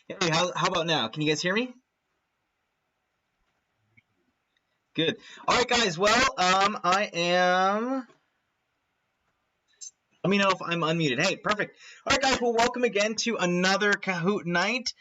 Hey, how about now? Can you guys hear me? Good. All right, guys. Well, I am. Let me know if I'm unmuted. Hey, perfect. All right, guys. Well, welcome again to another Kahoot night.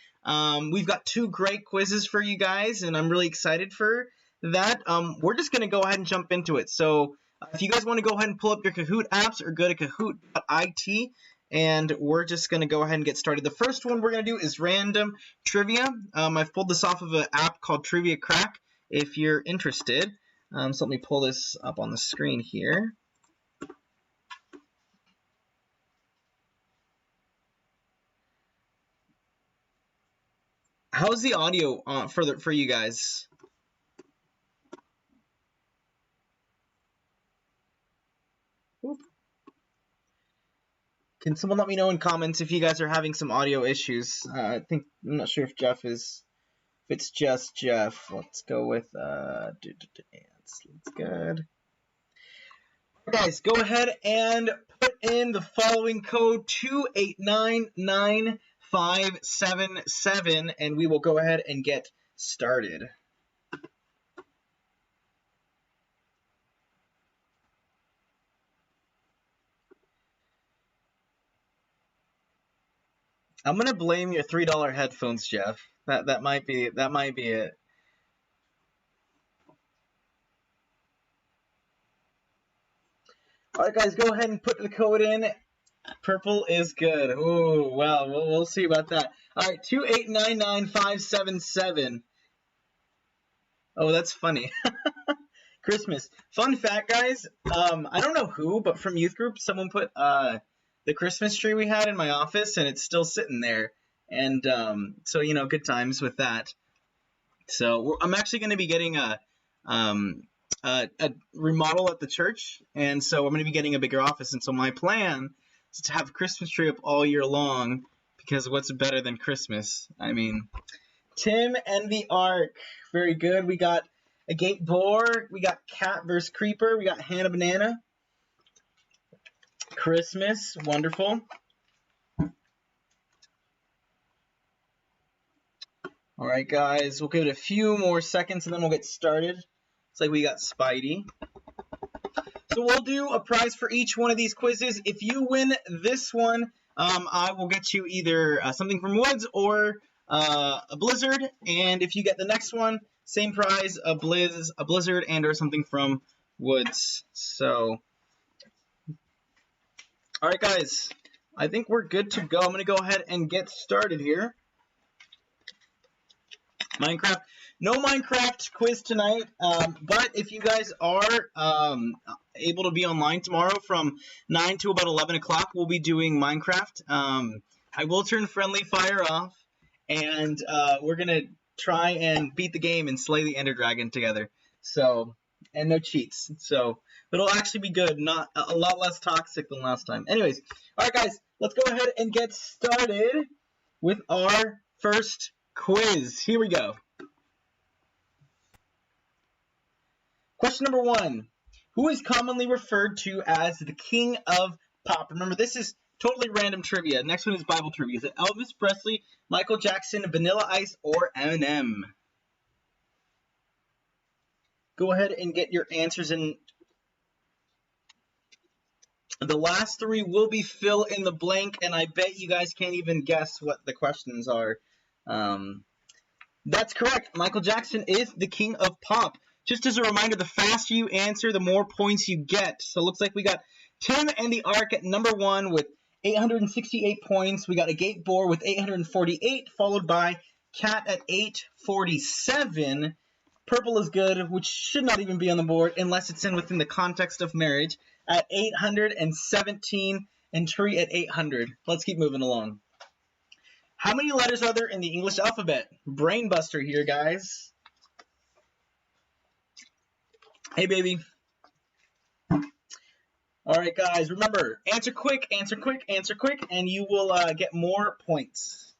We've got two great quizzes for you guys, and I'm really excited for that. We're just going to go ahead and jump into it. So if you guys want to go ahead and pull up your Kahoot apps or go to kahoot.it, and we're just going to go ahead and get started. The first one we're going to do is random trivia. I've pulled this off of an app called Trivia Crack if you're interested. So let me pull this up on the screen here. How's the audio for you guys? Can someone let me know in comments if you guys are having some audio issues? I'm not sure if Jeff is. If it's just Jeff, let's go with that's good. Guys, go ahead and put in the following code 2899577, and we will go ahead and get started. I'm gonna blame your $3 headphones, Jeff. That might be it. All right, guys, go ahead and put the code in. Purple is good. Oh, well, we'll see about that. All right, 2899577. Oh, that's funny. Christmas. Fun fact, guys. I don't know who, but from youth group, someone put the Christmas tree we had in my office, and it's still sitting there. And so, you know, good times with that. So I'm actually going to be getting a remodel at the church, and so I'm going to be getting a bigger office. And so my plan is to have a Christmas tree up all year long, because what's better than Christmas? I mean, Tim and the Ark. Very good. We got a gate boar. We got cat versus creeper. We got Hannah Banana. Christmas. Wonderful. All right, guys. We'll give it a few more seconds, and then we'll get started. It's like we got Spidey. So we'll do a prize for each one of these quizzes. If you win this one, I will get you either something from Woods or a Blizzard. And if you get the next one, same prize, a Blizzard and or something from Woods. So, all right, guys. I think we're good to go. I'm going to go ahead and get started here. Minecraft. No Minecraft quiz tonight, but if you guys are able to be online tomorrow from 9 to about 11 o'clock, we'll be doing Minecraft. I will turn friendly fire off, and we're going to try and beat the game and slay the Ender Dragon together. So, and no cheats. So, it'll actually be good, not a lot less toxic than last time. Anyways, all right, guys, let's go ahead and get started with our first quiz. Here we go. Question number 1. Who is commonly referred to as the King of Pop? Remember, this is totally random trivia. Next one is Bible trivia. Is it Elvis Presley, Michael Jackson, Vanilla Ice, or Eminem? Go ahead and get your answers in. The last 3 will be fill in the blank, and I bet you guys can't even guess what the questions are. That's correct. Michael Jackson is the King of Pop. Just as a reminder, the faster you answer, the more points you get. So it looks like we got Tim and the Ark at number 1 with 868 points. We got a gate boar with 848, followed by cat at 847. Purple is good, which should not even be on the board unless it's within the context of marriage, at 817, and tree at 800. Let's keep moving along. How many letters are there in the English alphabet? Brainbuster here, guys. Hey, baby. All right, guys, remember, answer quick, answer quick, answer quick, and you will get more points.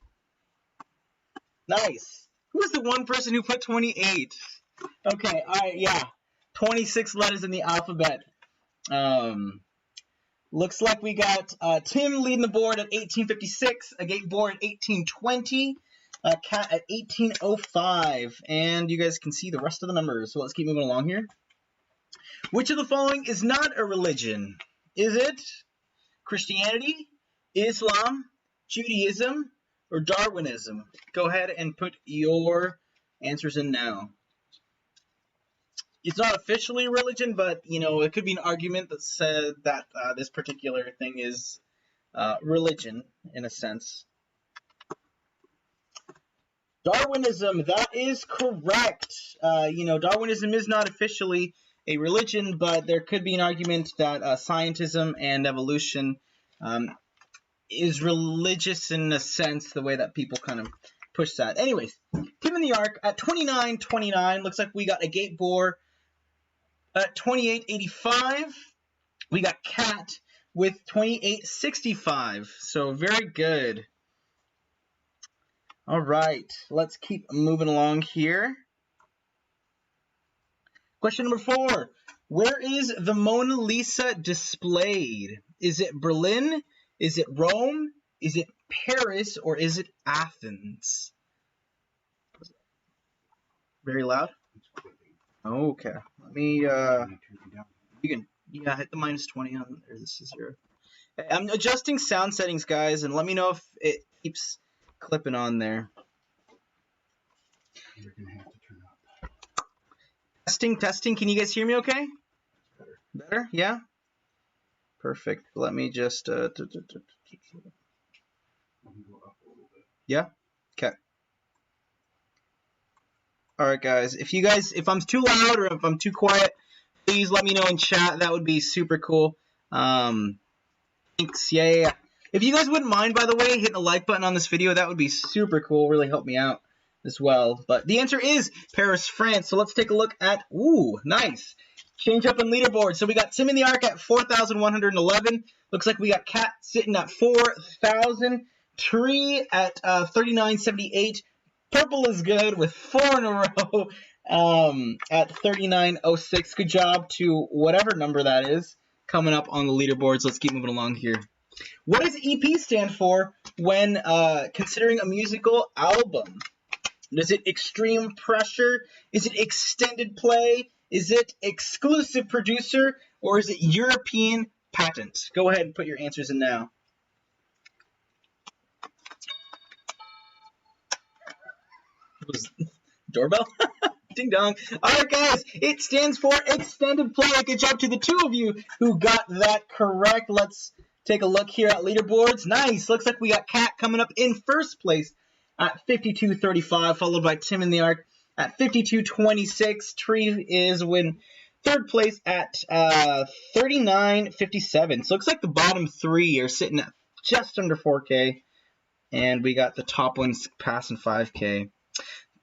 Nice. Who is the one person who put 28? Okay, all right, yeah. 26 letters in the alphabet. Looks like we got Tim leading the board at 1856, a gate board at 1820, Cat at 1805. And you guys can see the rest of the numbers. So let's keep moving along here. Which of the following is not a religion? Is it Christianity, Islam, Judaism, or Darwinism? Go ahead and put your answers in now. It's not officially a religion, but, you know, it could be an argument that said that this particular thing is religion, in a sense. Darwinism, that is correct. You know, Darwinism is not officially a religion, but there could be an argument that scientism and evolution is religious in a sense, the way that people kind of push that. Anyways, Tim in the Ark at 29.29. Looks like we got a gate boar at 28.85. We got Cat with 28.65. So very good. All right, let's keep moving along here. Question number 4. Where is the Mona Lisa displayed? Is it Berlin? Is it Rome? Is it Paris? Or is it Athens? Very loud? Okay. Let me, you can, yeah, hit the -20 on there. This is your, I'm adjusting sound settings, guys, and let me know if it keeps clipping on there. You're gonna have to turn up. Testing. Can you guys hear me okay? Better? Yeah? Perfect. Let me just, Let me go up a little bit. yeah? Okay. Alright, guys. If I'm too loud or if I'm too quiet, please let me know in chat. That would be super cool. Thanks. Yeah. If you guys wouldn't mind, by the way, hitting the like button on this video, that would be super cool. Really help me out as well. But the answer is Paris, France. So let's take a look at, ooh, nice. Change up in leaderboard. So we got Tim in the Ark at 4,111. Looks like we got Cat sitting at 4,000. Tree at 3978. Purple is good with 4 in a row at 3906. Good job to whatever number that is coming up on the leaderboards. Let's keep moving along here. What does EP stand for when considering a musical album? Is it extreme pressure? Is it extended play? Is it exclusive producer? Or is it European patent? Go ahead and put your answers in now. Doorbell? Ding dong. Alright, guys, it stands for extended play. Good job to the 2 of you who got that correct. Let's take a look here at leaderboards. Nice. Looks like we got Cat coming up in first place at 52.35, followed by Tim in the Ark at 52.26. Tree is in third place at 39.57. So it looks like the bottom 3 are sitting at just under 4K, and we got the top ones passing 5K.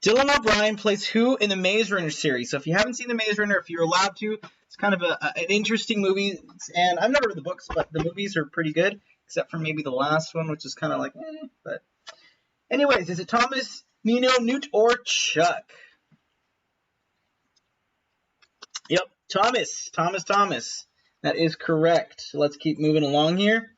Dylan O'Brien plays who in the Maze Runner series? So if you haven't seen the Maze Runner, if you're allowed to, it's kind of an interesting movie. And I've never read the books, but the movies are pretty good, except for maybe the last one, which is kind of like, But anyways, is it Thomas, Nino, Newt, or Chuck? Yep, Thomas. That is correct. Let's keep moving along here.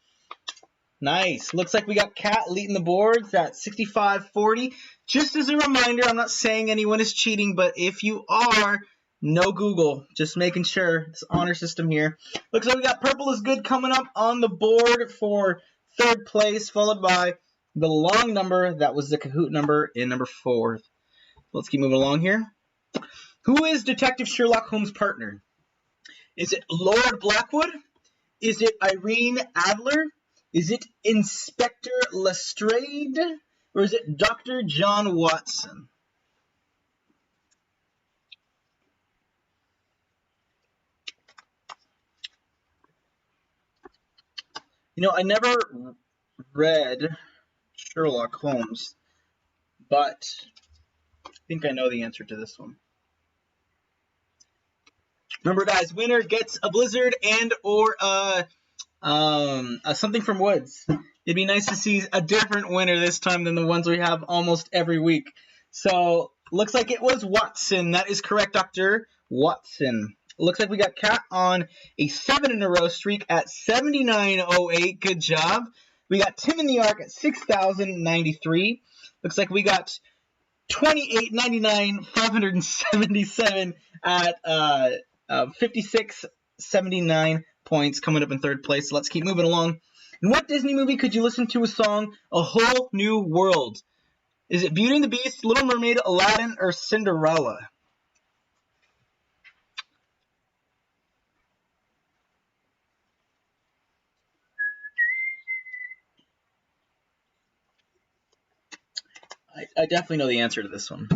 Nice. Looks like we got Cat leading the boards at 65.40. Just as a reminder, I'm not saying anyone is cheating, but if you are, no Google. Just making sure. It's honor system here. Looks like we got Purple is Good coming up on the board for third place, followed by the long number. That was the Kahoot number in number 4. Let's keep moving along here. Who is Detective Sherlock Holmes' partner? Is it Lord Blackwood? Is it Irene Adler? Is it Inspector Lestrade? Or is it Dr. John Watson? You know, I never read Sherlock Holmes, but I think I know the answer to this one. Remember, guys, winner gets a blizzard and or something from Woods. It'd be nice to see a different winner this time than the ones we have almost every week. So, looks like it was Watson. That is correct, Dr. Watson. Looks like we got Cat on a 7 in a row streak at 79.08. Good job. We got Tim in the Ark at 6,093. Looks like we got 28.99, 577 at 56.79 points, coming up in third place. So let's keep moving along. In what Disney movie could you listen to a song, A Whole New World? Is it Beauty and the Beast, Little Mermaid, Aladdin, or Cinderella? I definitely know the answer to this one.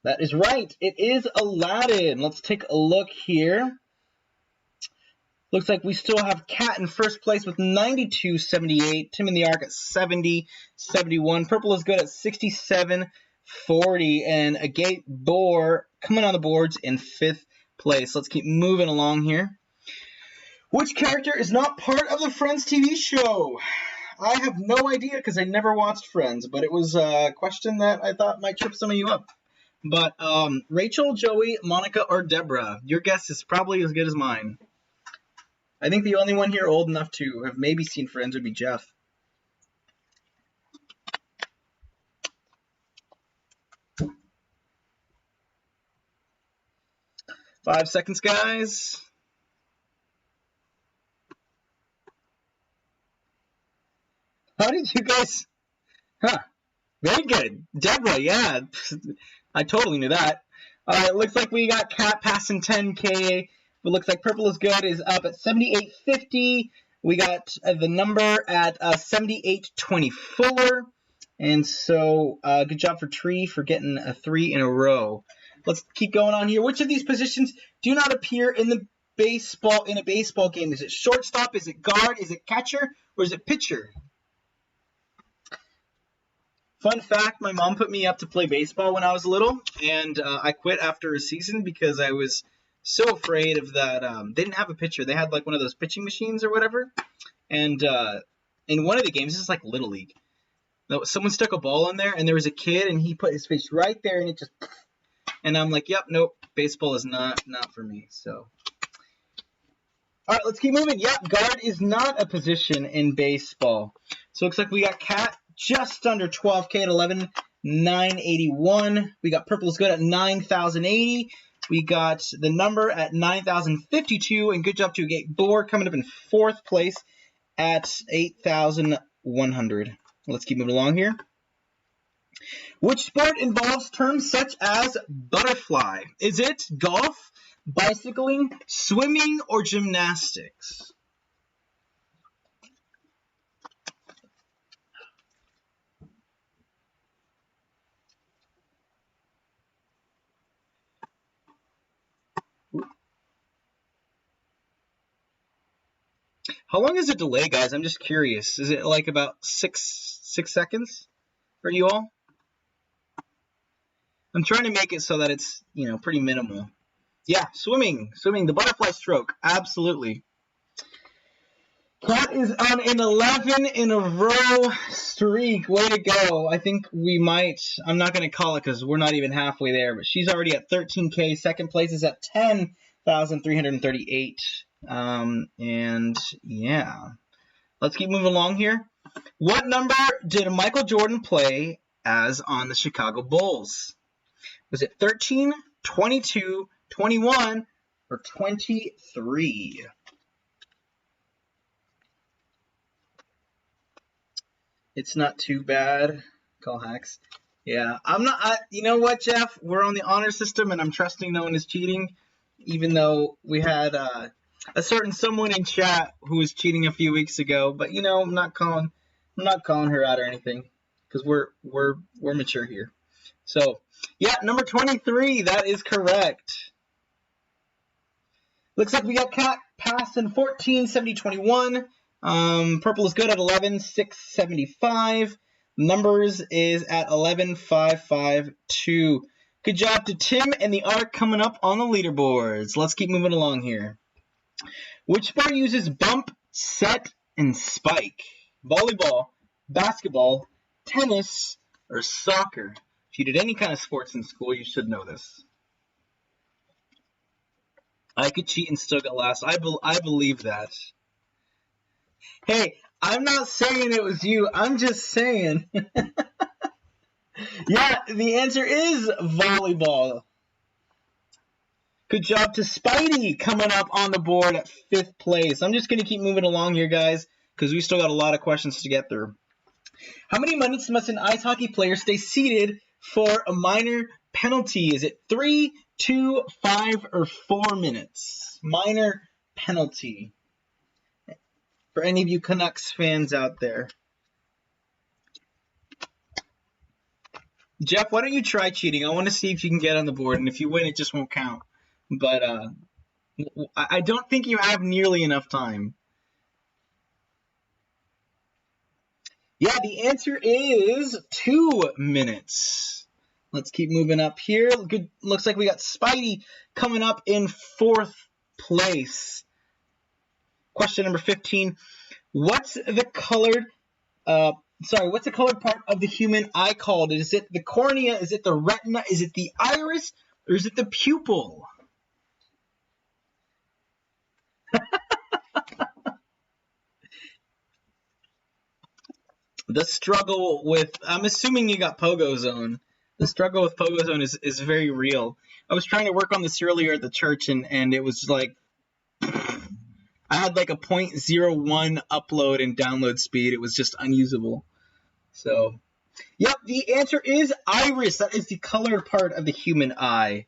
That is right. It is Aladdin. Let's take a look here. Looks like we still have Cat in first place with 92.78. Tim in the Arc at 70.71. Purple is good at 67.40. And Agate Boar coming on the boards in fifth place. Let's keep moving along here. Which character is not part of the Friends TV show? I have no idea because I never watched Friends, but it was a question that I thought might trip some of you up. But Rachel, Joey, Monica, or Deborah? Your guess is probably as good as mine. I think the only one here old enough to have maybe seen Friends would be Jeff. 5 seconds, guys. How did you guys... Huh. Very good. Deborah, yeah. I totally knew that. It looks like we got Cat passing 10K. It looks like Purple is good is up at 78.50. We got the number at 78.24. And so, good job for Tree for getting a 3 in a row. Let's keep going on here. Which of these positions do not appear in a baseball game? Is it shortstop? Is it guard? Is it catcher? Or is it pitcher? Fun fact, my mom put me up to play baseball when I was little, and I quit after a season because I was so afraid of that. They didn't have a pitcher. They had like one of those pitching machines or whatever. And in one of the games, this is like Little League. Someone stuck a ball in there, and there was a kid, and he put his face right there, and it just... And I'm like, yep, nope, baseball is not for me. So, all right, let's keep moving. Yep, guard is not a position in baseball. So it looks like we got Cat just under 12K at 11,981. We got Purple is good at 9,080. We got the number at 9,052. And good job to Gate Boar coming up in fourth place at 8,100. Let's keep moving along here. Which sport involves terms such as butterfly? Is it golf, bicycling, swimming, or gymnastics? How long is the delay, guys? I'm just curious. Is it like about six seconds for you all? I'm trying to make it so that it's, pretty minimal. Yeah, swimming, the butterfly stroke, absolutely. Cat is on an 11 in a row streak. Way to go. I think we might, I'm not going to call it because we're not even halfway there, but she's already at 13K. Second place is at 10,338. And yeah, let's keep moving along here. What number did Michael Jordan play as on the Chicago Bulls? Was it 13, 22, 21, or 23? It's not too bad. Call hacks. Yeah, I'm not. You know what, Jeff? We're on the honor system, and I'm trusting no one is cheating, even though we had a certain someone in chat who was cheating a few weeks ago. But I'm not calling her out or anything because we're mature here. So yeah, number 23. That is correct. Looks like we got Cat passing 14, 70, 21. Purple is good at 11, 675. Numbers is at 11, 552. Good job to Tim and the Arc coming up on the leaderboards. Let's keep moving along here. Which sport uses bump, set, and spike? Volleyball, basketball, tennis, or soccer? If you did any kind of sports in school, you should know this. I could cheat and still get last. I believe that. Hey, I'm not saying it was you. I'm just saying. Yeah, the answer is volleyball. Good job to Spidey coming up on the board at 5th place. I'm just going to keep moving along here, guys, because we still got a lot of questions to get through. How many minutes must an ice hockey player stay seated for a minor penalty? Is it 3, 2, 5, or 4 minutes? Minor penalty. For any of you Canucks fans out there. Jeff, why don't you try cheating? I want to see if you can get on the board, and if you win, it just won't count. But I don't think you have nearly enough time. Yeah, the answer is 2 minutes. Let's keep moving up here. Good. Looks like we got Spidey coming up in 4th place. Question number 15. What's the colored part of the human eye called? Is it the cornea? Is it the retina? Is it the iris? Or is it the pupil? The struggle with, I'm assuming you got Pogo Zone. The struggle with Pogo Zone is very real. I was trying to work on this earlier at the church, and it was like, I had like a 0.01 upload and download speed. It was just unusable. So, yep, the answer is iris. That is the colored part of the human eye.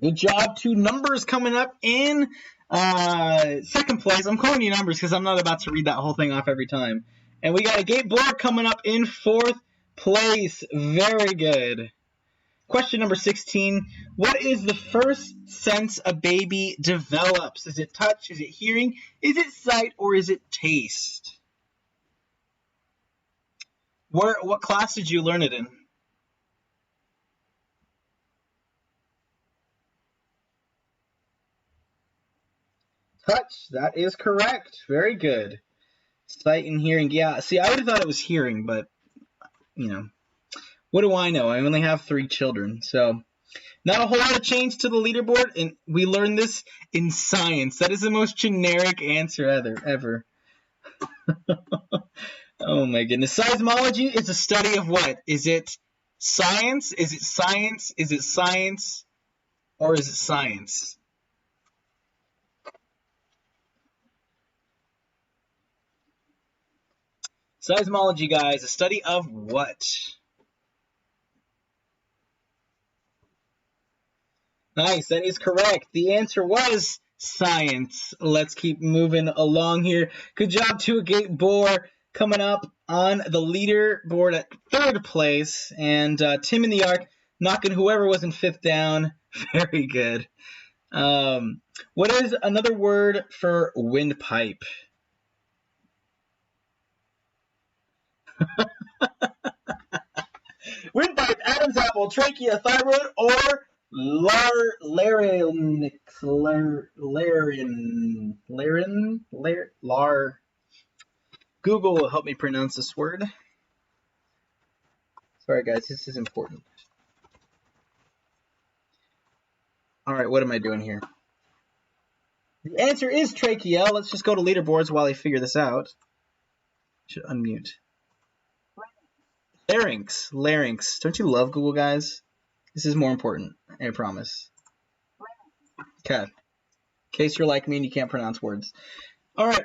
Good job. 2 numbers coming up in 2nd place. I'm calling you numbers because I'm not about to read that whole thing off every time. And we got a gate board coming up in 4th place. Very good. Question number 16. What is the first sense a baby develops? Is it touch? Is it hearing? Is it sight? Or is it taste? What class did you learn it in? Touch. That is correct. Very good. Sight and hearing. Yeah, see, I would have thought it was hearing, but, you know, what do I know? I only have 3 children, so not a whole lot of change to the leaderboard, and we learned this in science. That is the most generic answer ever. Oh my goodness. Seismology is a study of what? Is it science? Is it science? Is it science? Or is it science? Seismology, guys, a study of what? Nice, that is correct. The answer was science. Let's keep moving along here. Good job to a gate boar coming up on the leaderboard at 3rd place. And Tim in the Arc knocking whoever was in 5th down. Very good. What is another word for windpipe? Windpipe, Adam's apple, trachea, thyroid, or larynx. Google will help me pronounce this word. Sorry, guys, this is important. All right, what am I doing here? The answer is trachea. Let's just go to leaderboards while I figure this out. Should unmute. Larynx. Don't you love Google, guys? This is more important, I promise. Okay. In case you're like me and you can't pronounce words. All right.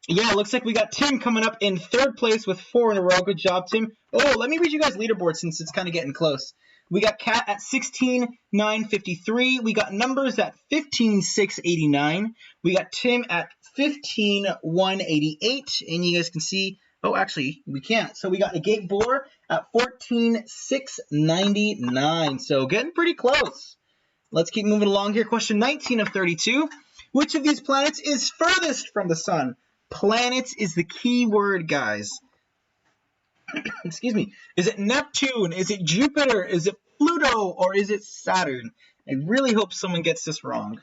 Yeah, looks like we got Tim coming up in 3rd place with 4 in a row. Good job, Tim. Oh, let me read you guys leaderboard since it's kind of getting close. We got Kat at 16,953. We got Numbers at 15,689. We got Tim at 15,188. And you guys can see, oh, actually, we can't. So we got a Gate Boar at 14,699. So getting pretty close. Let's keep moving along here. Question 19 of 32. Which of these planets is furthest from the sun? Planets is the key word, guys. Excuse me. Is it Neptune? Is it Jupiter? Is it Pluto? Or is it Saturn? I really hope someone gets this wrong.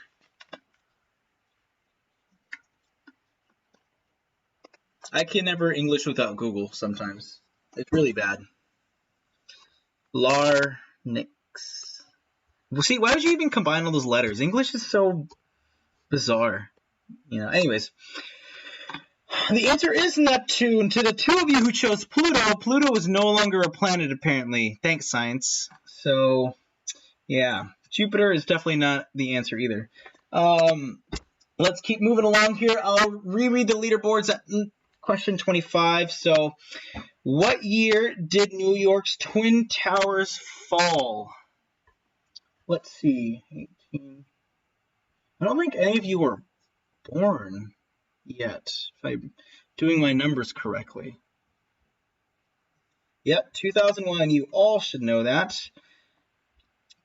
I can never English without Google sometimes. It's really bad. Larynx. Well, see, why would you even combine all those letters? English is so bizarre. Anyways. The answer is Neptune. To the two of you who chose Pluto, Pluto is no longer a planet, apparently. Thanks, science. So, yeah. Jupiter is definitely not the answer either. Let's keep moving along here. I'll reread the leaderboards at question 25. So, what year did New York's Twin Towers fall? Let's see. 18. I don't think any of you were born yet, if I'm doing my numbers correctly. Yep, 2001. You all should know that.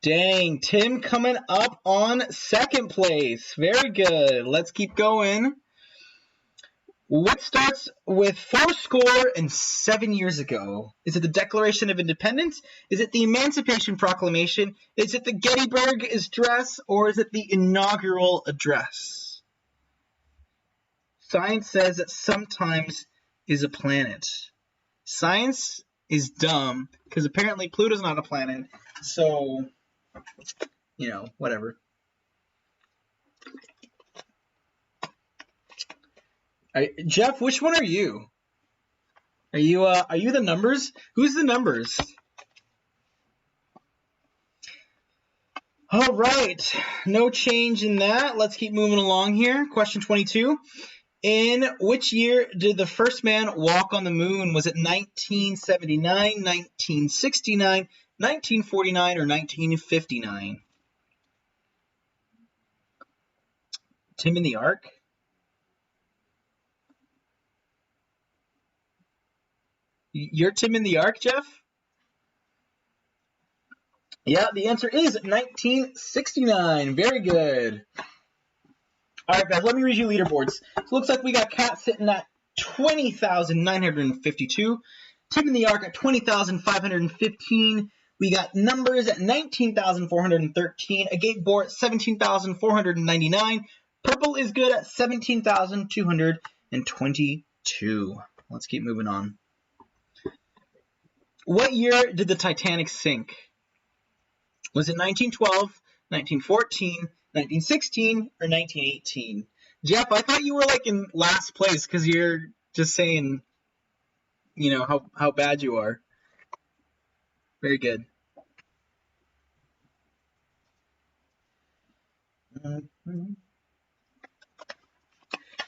Dang, Tim coming up on second place. Very good. Let's keep going. What starts with 407 years ago? Is it the Declaration of Independence? Is it the Emancipation Proclamation? Is it the Gettysburg Address? Or is it the inaugural address? Science says that sometimes is a planet. Science is dumb because apparently Pluto's not a planet. So, whatever. Jeff, which one are you? Are you the numbers? Who's the numbers? All right, no change in that. Let's keep moving along here. Question 22. In which year did the first man walk on the moon? Was it 1979, 1969, 1949, or 1959? Tim in the Ark? You're Tim in the Ark, Jeff? Yeah, the answer is 1969. Very good. All right, guys, let me read you leaderboards. So it looks like we got Kat sitting at 20,952. Tim in the Ark at 20,515. We got numbers at 19,413. A Gate Boar at 17,499. Purple is good at 17,222. Let's keep moving on. What year did the Titanic sink? Was it 1912, 1914, 1916, or 1918? Jeff, I thought you were like in last place because you're just saying, how bad you are. Very good.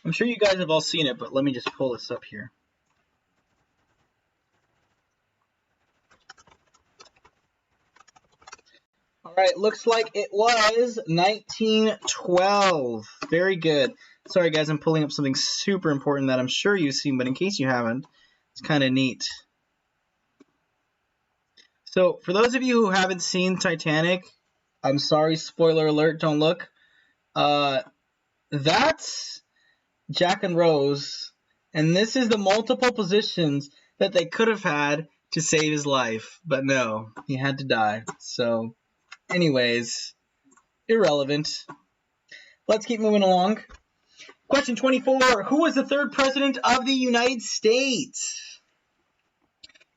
I'm sure you guys have all seen it, but let me just pull this up here. All right, looks like it was 1912. Very good. Sorry, guys, I'm pulling up something super important that I'm sure you've seen, but in case you haven't, it's kind of neat. So, for those of you who haven't seen Titanic, I'm sorry, spoiler alert, don't look. That's Jack and Rose, and this is the multiple positions that they could have had to save his life, but no, he had to die. So, anyways, irrelevant. Let's keep moving along. Question 24. Who was the third president of the United States?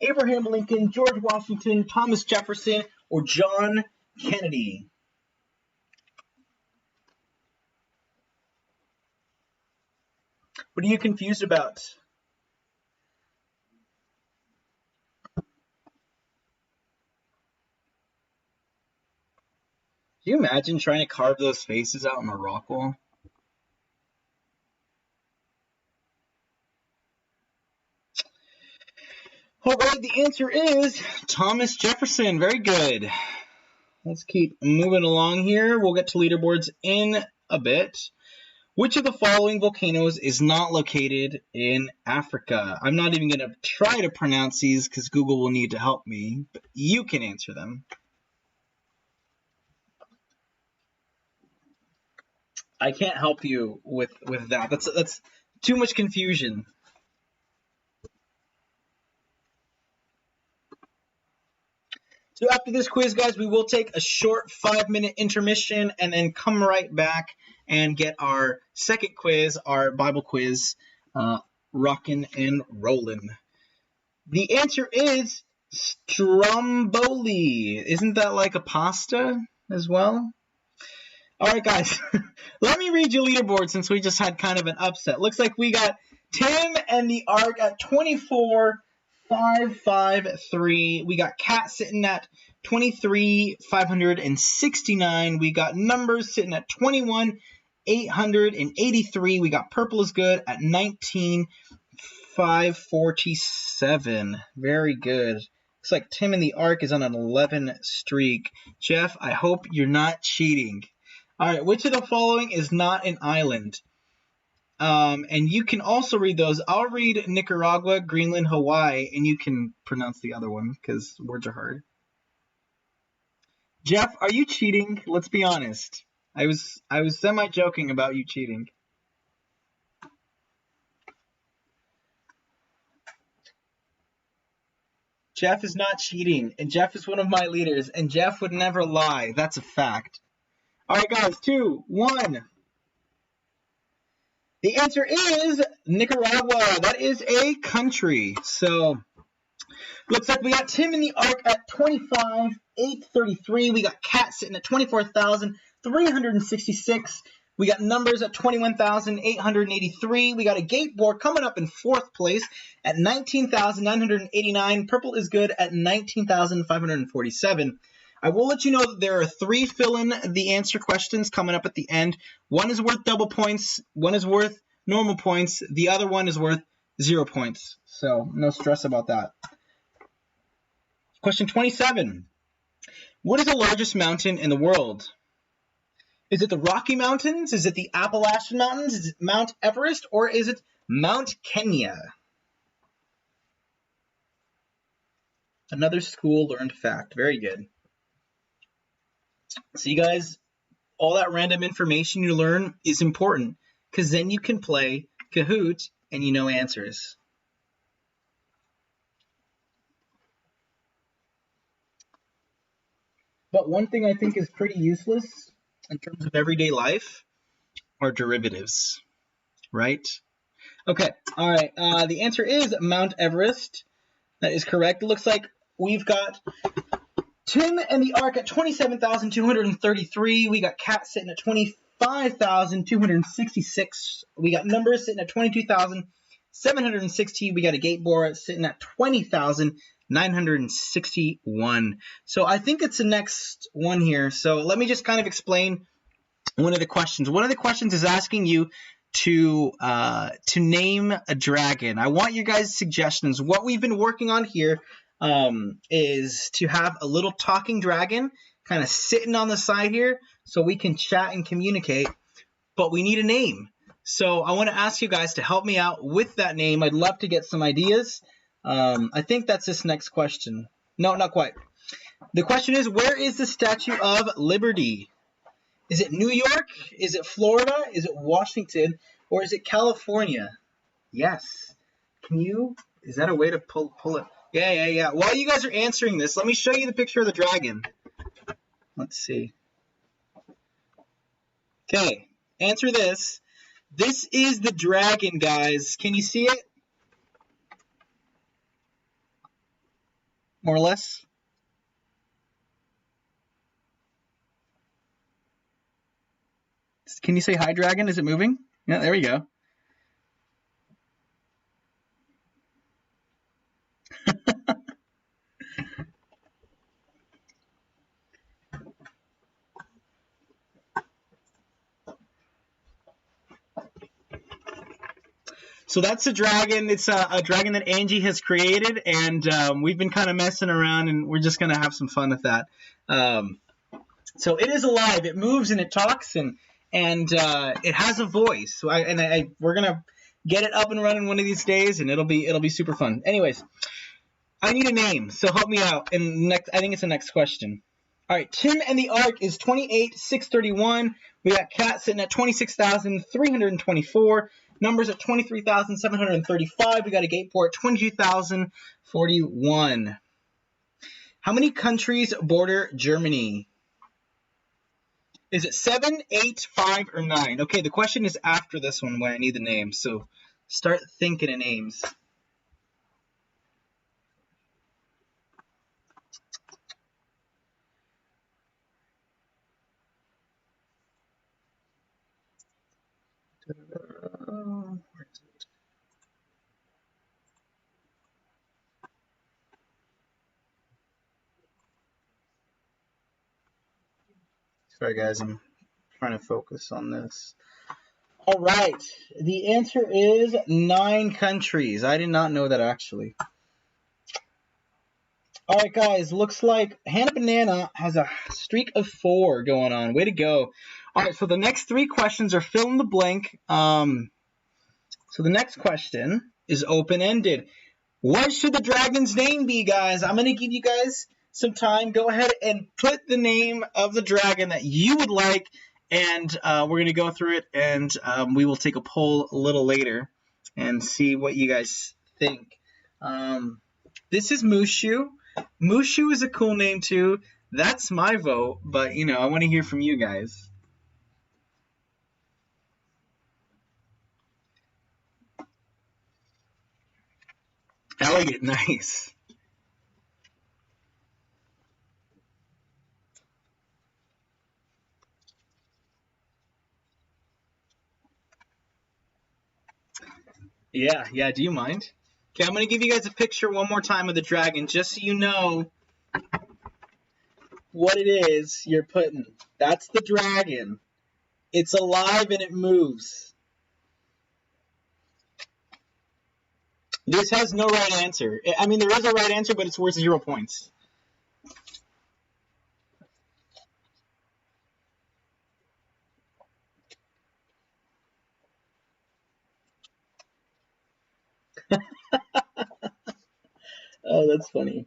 Abraham Lincoln, George Washington, Thomas Jefferson, or John Kennedy? What are you confused about? Can you imagine trying to carve those faces out on a rock wall? All right, the answer is Thomas Jefferson. Very good. Let's keep moving along here. We'll get to leaderboards in a bit. Which of the following volcanoes is not located in Africa? I'm not even going to try to pronounce these because Google will need to help me, but you can answer them. I can't help you with that. That's too much confusion. So after this quiz, guys, we will take a short 5-minute intermission and then come right back and get our second quiz, our Bible quiz, rockin' and rollin'. The answer is Stromboli. Isn't that like a pasta as well? All right, guys. Let me read your leaderboard since we just had kind of an upset. Looks like we got Tim and the Ark at 24,553. We got Cat sitting at 23,569. We got Numbers sitting at 21,883. We got Purple is good at 19,547. Very good. Looks like Tim and the Ark is on an 11 streak. Jeff, I hope you're not cheating. All right, which of the following is not an island? And you can also read those. I'll read Nicaragua, Greenland, Hawaii, and you can pronounce the other one because words are hard. Jeff, are you cheating? Let's be honest. I was semi-joking about you cheating. Jeff is not cheating, and Jeff is one of my leaders, and Jeff would never lie. That's a fact. All right, guys, 2, 1. The answer is Nicaragua. That is a country. So, looks like we got Tim in the Ark at 25,833. We got Cat sitting at 24,366. We got Numbers at 21,883. We got a Gate Board coming up in 4th place at 19,989. Purple is good at 19,547. I will let you know that there are 3 fill-in-the-answer questions coming up at the end. One is worth double points. One is worth normal points. The other one is worth 0 points. So no stress about that. Question 27. What is the largest mountain in the world? Is it the Rocky Mountains? Is it the Appalachian Mountains? Is it Mount Everest? Or is it Mount Kenya? Another school-learned fact. Very good. So you guys, all that random information you learn is important because then you can play Kahoot and you know answers. But one thing I think is pretty useless in terms of everyday life are derivatives, right? Okay, all right. The answer is Mount Everest. That is correct. It looks like we've got Tim and the Ark at 27,233. We got Cat sitting at 25,266. We got Numbers sitting at 22,760. We got a Gate Board sitting at 20,961. So I think it's the next one here. So let me just kind of explain one of the questions. One of the questions is asking you to name a dragon. I want your guys' suggestions. What we've been working on here is to have a little talking dragon kind of sitting on the side here so we can chat and communicate, but we need a name. So I want to ask you guys to help me out with that name. I'd love to get some ideas. I think that's this next question. No, not quite. The question is, where is the Statue of Liberty? Is it New York? Is it Florida? Is it Washington? Or is it California? Yes. Is that a way to pull it? Yeah. While you guys are answering this, let me show you the picture of the dragon. Let's see. Okay, answer this. This is the dragon, guys. Can you see it? More or less? Can you say hi, dragon? Is it moving? Yeah, there we go. So that's a dragon. It's a dragon that Angie has created, and we've been kind of messing around, and we're just going to have some fun with that. So it is alive. It moves and it talks, and it has a voice. So we're going to get it up and running one of these days, and it'll be super fun. Anyways, I need a name, so help me out. And I think it's the next question. All right, Tim and the Ark is 28,631. We got Cat sitting at 26,324. Numbers at 23,735. We got a Gate Board at 22,041. How many countries border Germany? Is it 7, 8, 5, or 9? Okay, the question is after this one when I need the name. So start thinking of names. Sorry, guys, I'm trying to focus on this. All right, the answer is 9 countries. I did not know that, actually. All right, guys, looks like Hannah Banana has a streak of 4 going on. Way to go. All right, so the next 3 questions are fill in the blank. So the next question is open-ended. What should the dragon's name be, guys? I'm going to give you guys some time. Go ahead and put the name of the dragon that you would like, and we're going to go through it, and we will take a poll a little later and see what you guys think. This is Mushu. Mushu is a cool name, too. That's my vote, but, you know, I want to hear from you guys. Elegant, nice. Yeah, do you mind? Okay, I'm going to give you guys a picture one more time of the dragon, just so you know what it is you're putting. That's the dragon. It's alive and it moves. This has no right answer. I mean, there is a right answer, but it's worth 0 points. Oh, that's funny.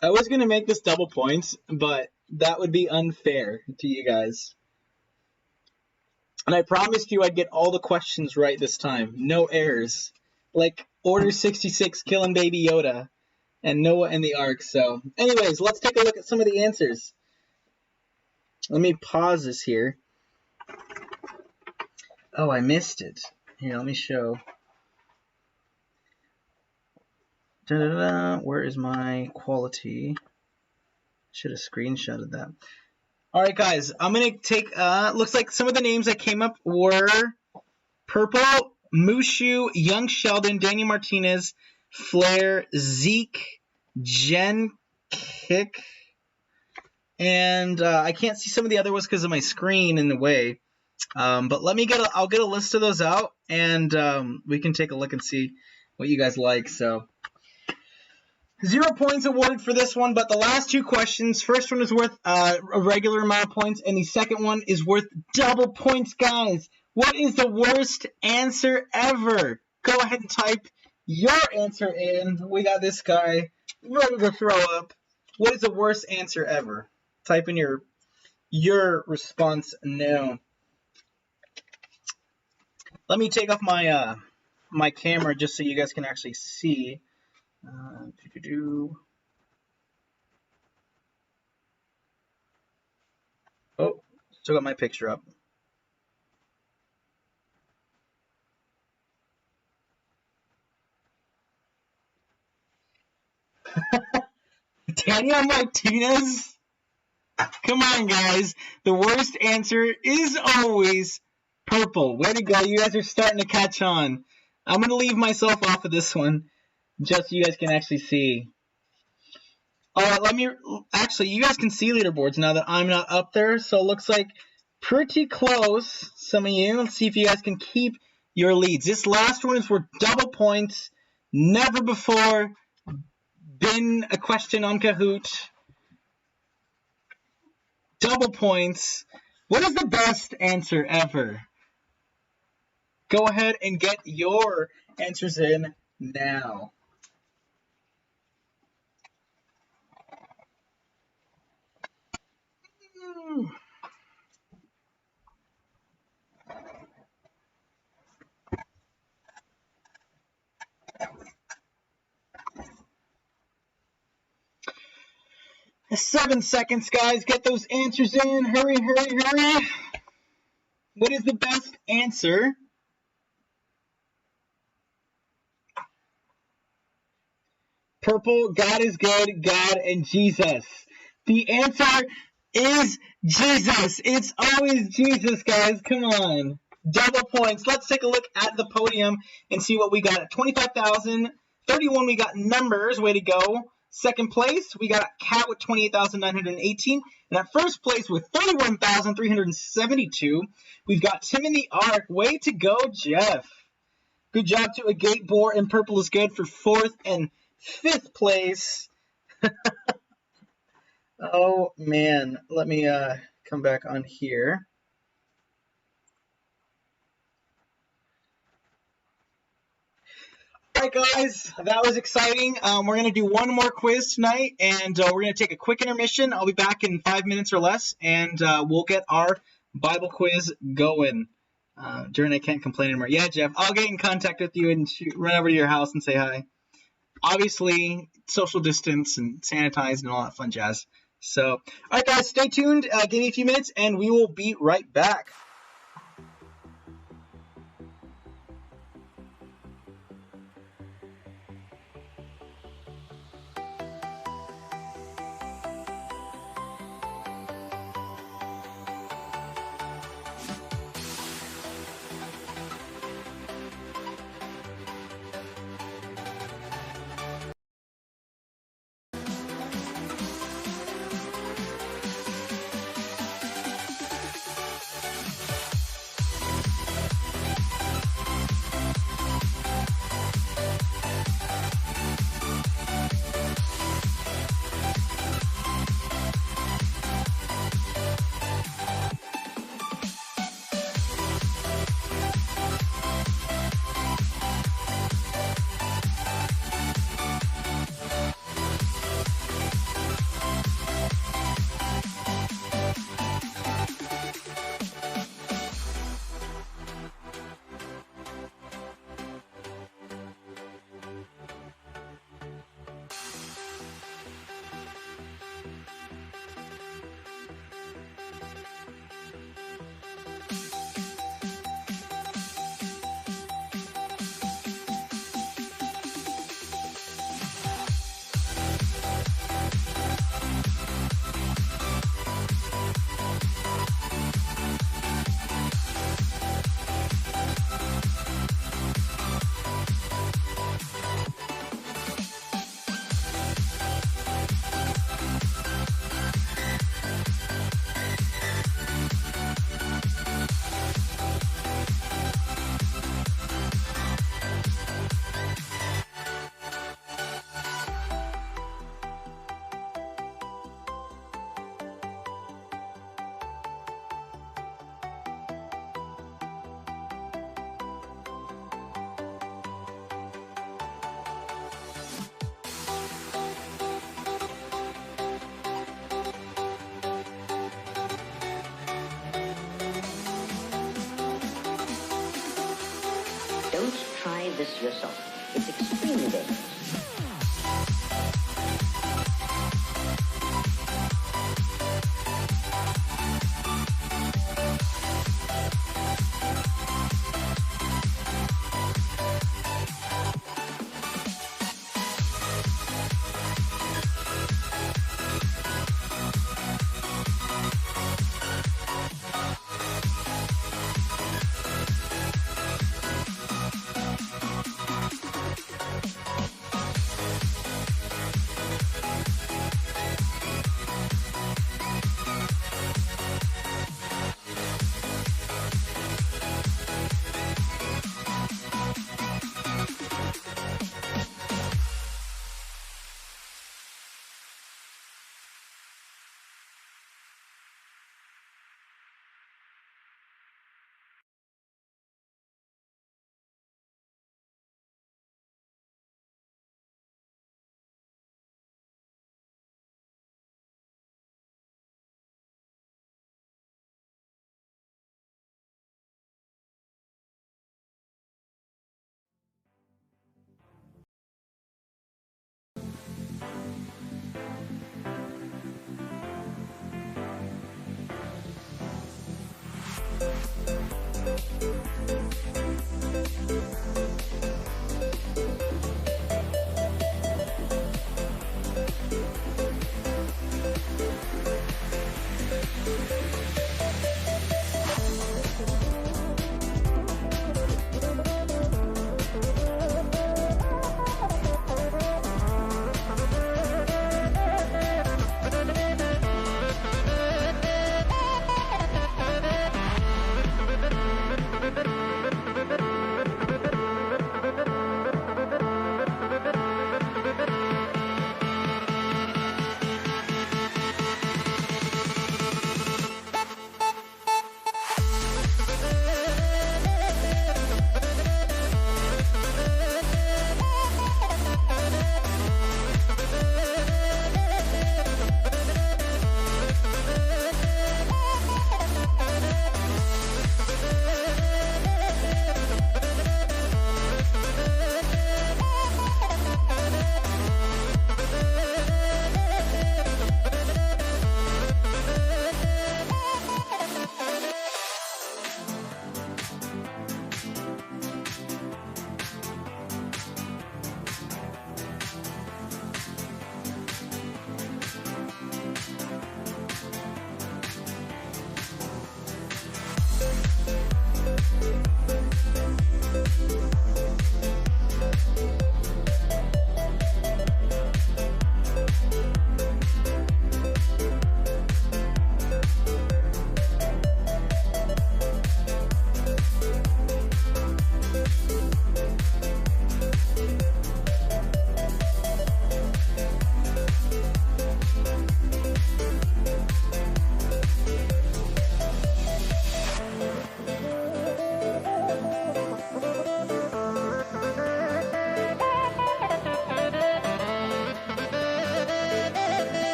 I was going to make this double points, but that would be unfair to you guys. And I promised you I'd get all the questions right this time. No errors. Like Order 66 killing Baby Yoda and Noah and the Ark. So, anyways, let's take a look at some of the answers. Let me pause this here. Oh, I missed it. Here, let me show. Da-da-da. Where is my quality? Should have screenshotted that. All right, guys. I'm going to take... looks like some of the names that came up were Purple, Mushu, Young Sheldon, Daniel Martinez, Flair, Zeke, Jen Kick, and I can't see some of the other ones because of my screen in the way. But I'll get a list of those out, and we can take a look and see what you guys like. So 0 points awarded for this one, but the last 2 questions, first one is worth a regular amount of points, and the second one is worth double points, guys. What is the worst answer ever? Go ahead and type your answer in. We got this guy ready to throw up. What is the worst answer ever? Type in your response now. Let me take off my my camera just so you guys can actually see. Oh, still got my picture up. Daniel Martinez? Come on, guys. The worst answer is always purple. Way to go. You guys are starting to catch on. I'm going to leave myself off of this one just so you guys can actually see. All right, actually, you guys can see leaderboards now that I'm not up there. So it looks like pretty close, some of you. Let's see if you guys can keep your leads. This last one is for double points. Never before been a question on Kahoot. Double points. What is the best answer ever? Go ahead and get your answers in now. Seven seconds, guys. Get those answers in. Hurry, hurry, hurry. What is the best answer? Purple, God is good, God and Jesus. The answer is Jesus. It's always Jesus, guys. Come on. Double points. Let's take a look at the podium and see what we got. At 25,031, we got Numbers. Way to go. Second place, we got Cat with 28,918. And at first place with 31,372, we've got Tim in the Ark. Way to go, Jeff. Good job to a Gate Boar, and Purple is good for fourth and fifth place. Oh, man. Let me come back on here. All right, guys, that was exciting. We're going to do one more quiz tonight, and we're going to take a quick intermission. I'll be back in 5 minutes or less, and we'll get our Bible quiz going. During I Can't Complain Anymore. Yeah, Jeff, I'll get in contact with you and run over to your house and say hi. Obviously, social distance and sanitize and all that fun jazz. So, all right, guys, stay tuned. Give me a few minutes, and we will be right back. Don't try this yourself. It's extremely dangerous.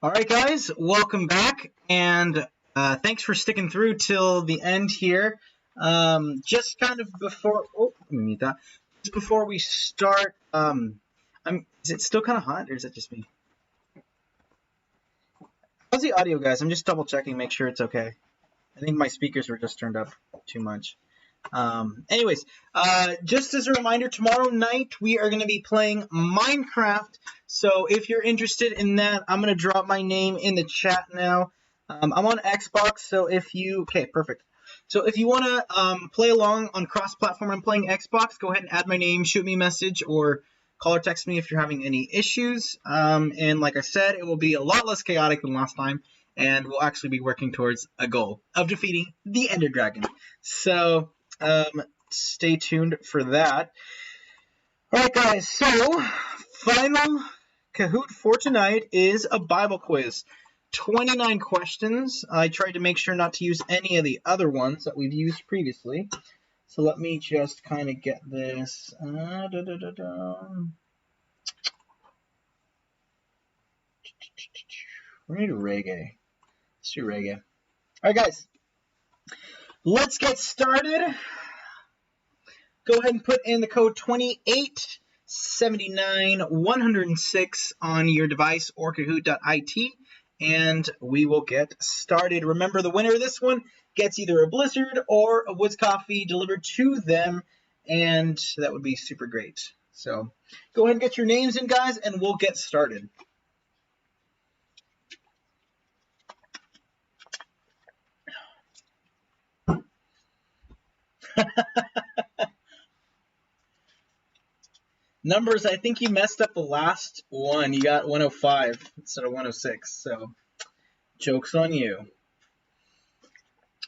All right, guys, welcome back, and thanks for sticking through till the end here. Just kind of before, let me mute that. Just before we start, is it still kind of hot, or is it just me? How's the audio, guys? I'm just double checking, make sure it's okay. I think my speakers were just turned up too much. Anyways, just as a reminder, tomorrow night we are going to be playing Minecraft. So if you're interested in that, I'm going to drop my name in the chat now. I'm on Xbox, so if you... Okay, perfect. So if you want to play along on cross-platform, I'm playing Xbox, go ahead and add my name, shoot me a message, or call or text me if you're having any issues. And like I said, it will be a lot less chaotic than last time, and we'll actually be working towards a goal of defeating the Ender Dragon. So... stay tuned for that. Alright guys, so final Kahoot for tonight is a Bible quiz. 29 questions. I tried to make sure not to use any of the other ones that we've used previously. So let me just kind of get this. We're going to do reggae. Let's do reggae. Alright guys, let's get started. Go ahead and put in the code 2879106 on your device or kahoot.it, and we will get started. Remember, the winner of this one gets either a Blizzard or a Woods Coffee delivered to them, and that would be super great. So go ahead and get your names in, guys, and we'll get started. Numbers, I think you messed up the last one. You got 105 instead of 106, so joke's on you.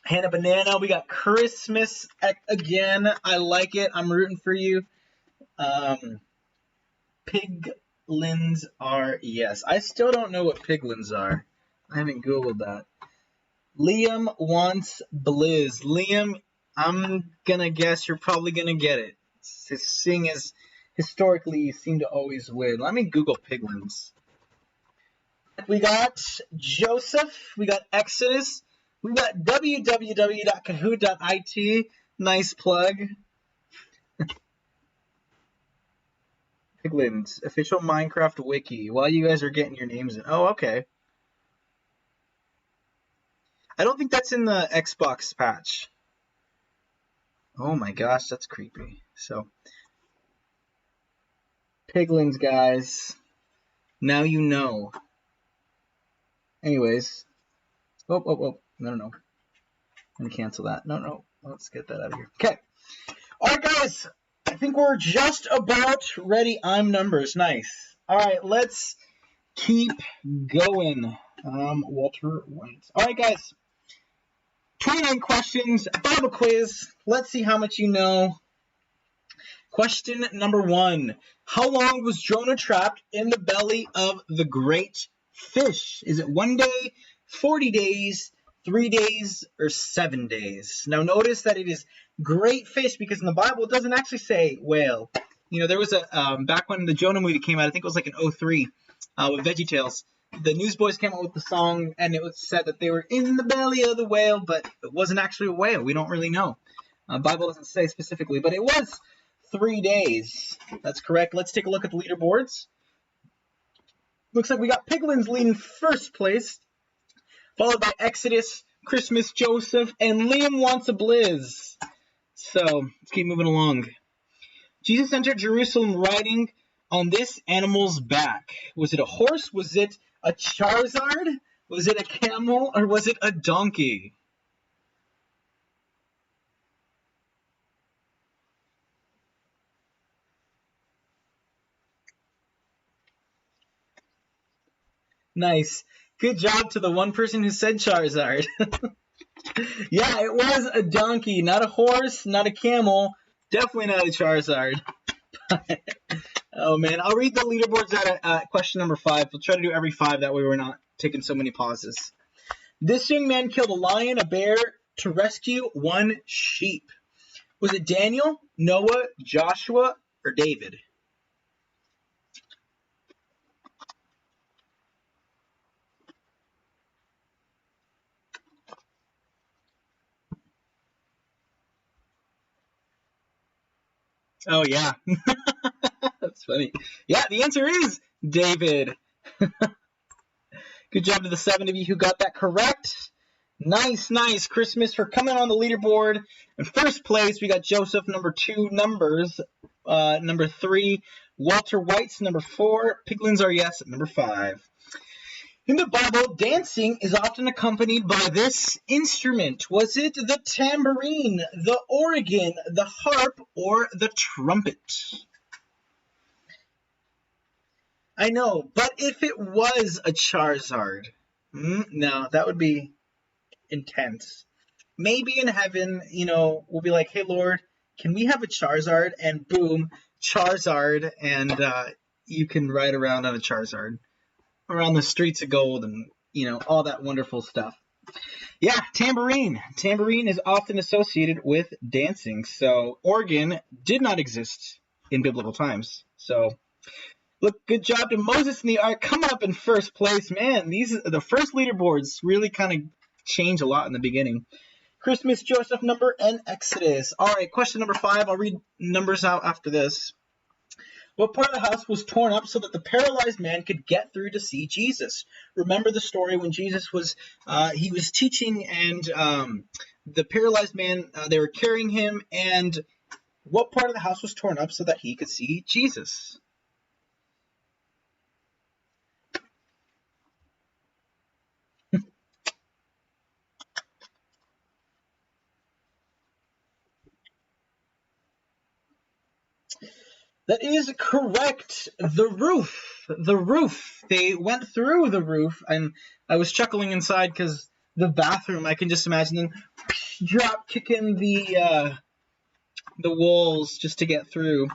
Hannah Banana, we got Christmas again. I like it. I'm rooting for you. Piglins are, yes. I still don't know what piglins are. I haven't Googled that. Liam wants Blizz. Liam, I'm going to guess you're probably going to get it. Seeing as... historically, you seem to always win. Let me Google piglins. We got Joseph. We got Exodus. We got www.kahoot.it. Nice plug. Piglins. Official Minecraft wiki. While you guys are getting your names in. Oh, okay. I don't think that's in the Xbox patch. Oh my gosh, that's creepy. So... piglins, guys. Now you know. Anyways. Oh. No. I'm gonna cancel that. No. Let's get that out of here. Okay. Alright, guys. I think we're just about ready. I'm numbers. Nice. Alright, let's keep going. Walter White. Alright, guys. 29 questions. Bible quiz. Let's see how much you know. Question number 1. How long was Jonah trapped in the belly of the great fish? Is it 1 day, 40 days, 3 days, or 7 days? Now notice that it is great fish because in the Bible it doesn't actually say whale. You know, there was a, back when the Jonah movie came out, I think it was like in 2003, with VeggieTales, the Newsboys came out with the song and it was said that they were in the belly of the whale, but it wasn't actually a whale. We don't really know. Bible doesn't say specifically, but it was 3 days. That's correct. Let's take a look at the leaderboards. Looks like we got Piglins leading first place, followed by Exodus, Christmas, Joseph, and Liam wants a Blizz. So, let's keep moving along. Jesus entered Jerusalem riding on this animal's back. Was it a horse? Was it a Charizard? Was it a camel? Or was it a donkey? Nice. Good job to the one person who said Charizard. Yeah, it was a donkey, not a horse, not a camel. Definitely not a Charizard. Oh, man. I'll read the leaderboards at question number 5. We'll try to do every 5. That way we're not taking so many pauses. This young man killed a lion, a bear, to rescue 1 sheep. Was it Daniel, Noah, Joshua, or David? Oh, yeah. That's funny. Yeah, the answer is David. Good job to the 7 of you who got that correct. Nice, nice. Christmas for coming on the leaderboard. In first place, we got Joseph, number 2, numbers, number 3. Walter White's number 4. Piglins Are Yes at number 5. In the Bible, dancing is often accompanied by this instrument. Was it the tambourine, the organ, the harp, or the trumpet? I know, but if it was a Charizard, no, that would be intense. Maybe in heaven, we'll be like, hey, Lord, can we have a Charizard? And boom, Charizard, and you can ride around on a Charizard around the streets of gold and, all that wonderful stuff. Yeah, tambourine. Tambourine is often associated with dancing. So organ did not exist in biblical times. So look, good job to Moses and the Ark coming up in first place. Man, the first leaderboards really kind of change a lot in the beginning. Christmas, Joseph number, and Exodus. All right, question number 5. I'll read numbers out after this. What part of the house was torn up so that the paralyzed man could get through to see Jesus? Remember the story when Jesus was teaching, and the paralyzed man, they were carrying him, and what part of the house was torn up so that he could see Jesus? That is correct. The roof. The roof. They went through the roof, and I was chuckling inside because the bathroom, I can just imagine them drop kicking the walls just to get through.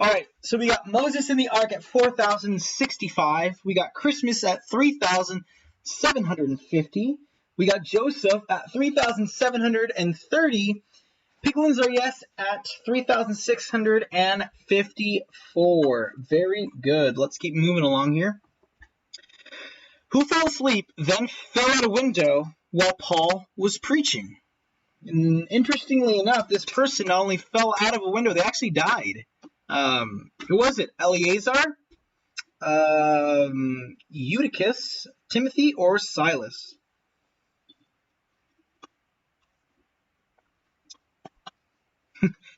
All right, so we got Moses in the Ark at 4,065. We got Christmas at 3,750. We got Joseph at 3,730. Piglins Are Yes at 3,654. Very good. Let's keep moving along here. Who fell asleep, then fell out a window while Paul was preaching? And interestingly enough, this person not only fell out of a window, they actually died. Who was it? Eleazar? Eutychus? Timothy? Or Silas?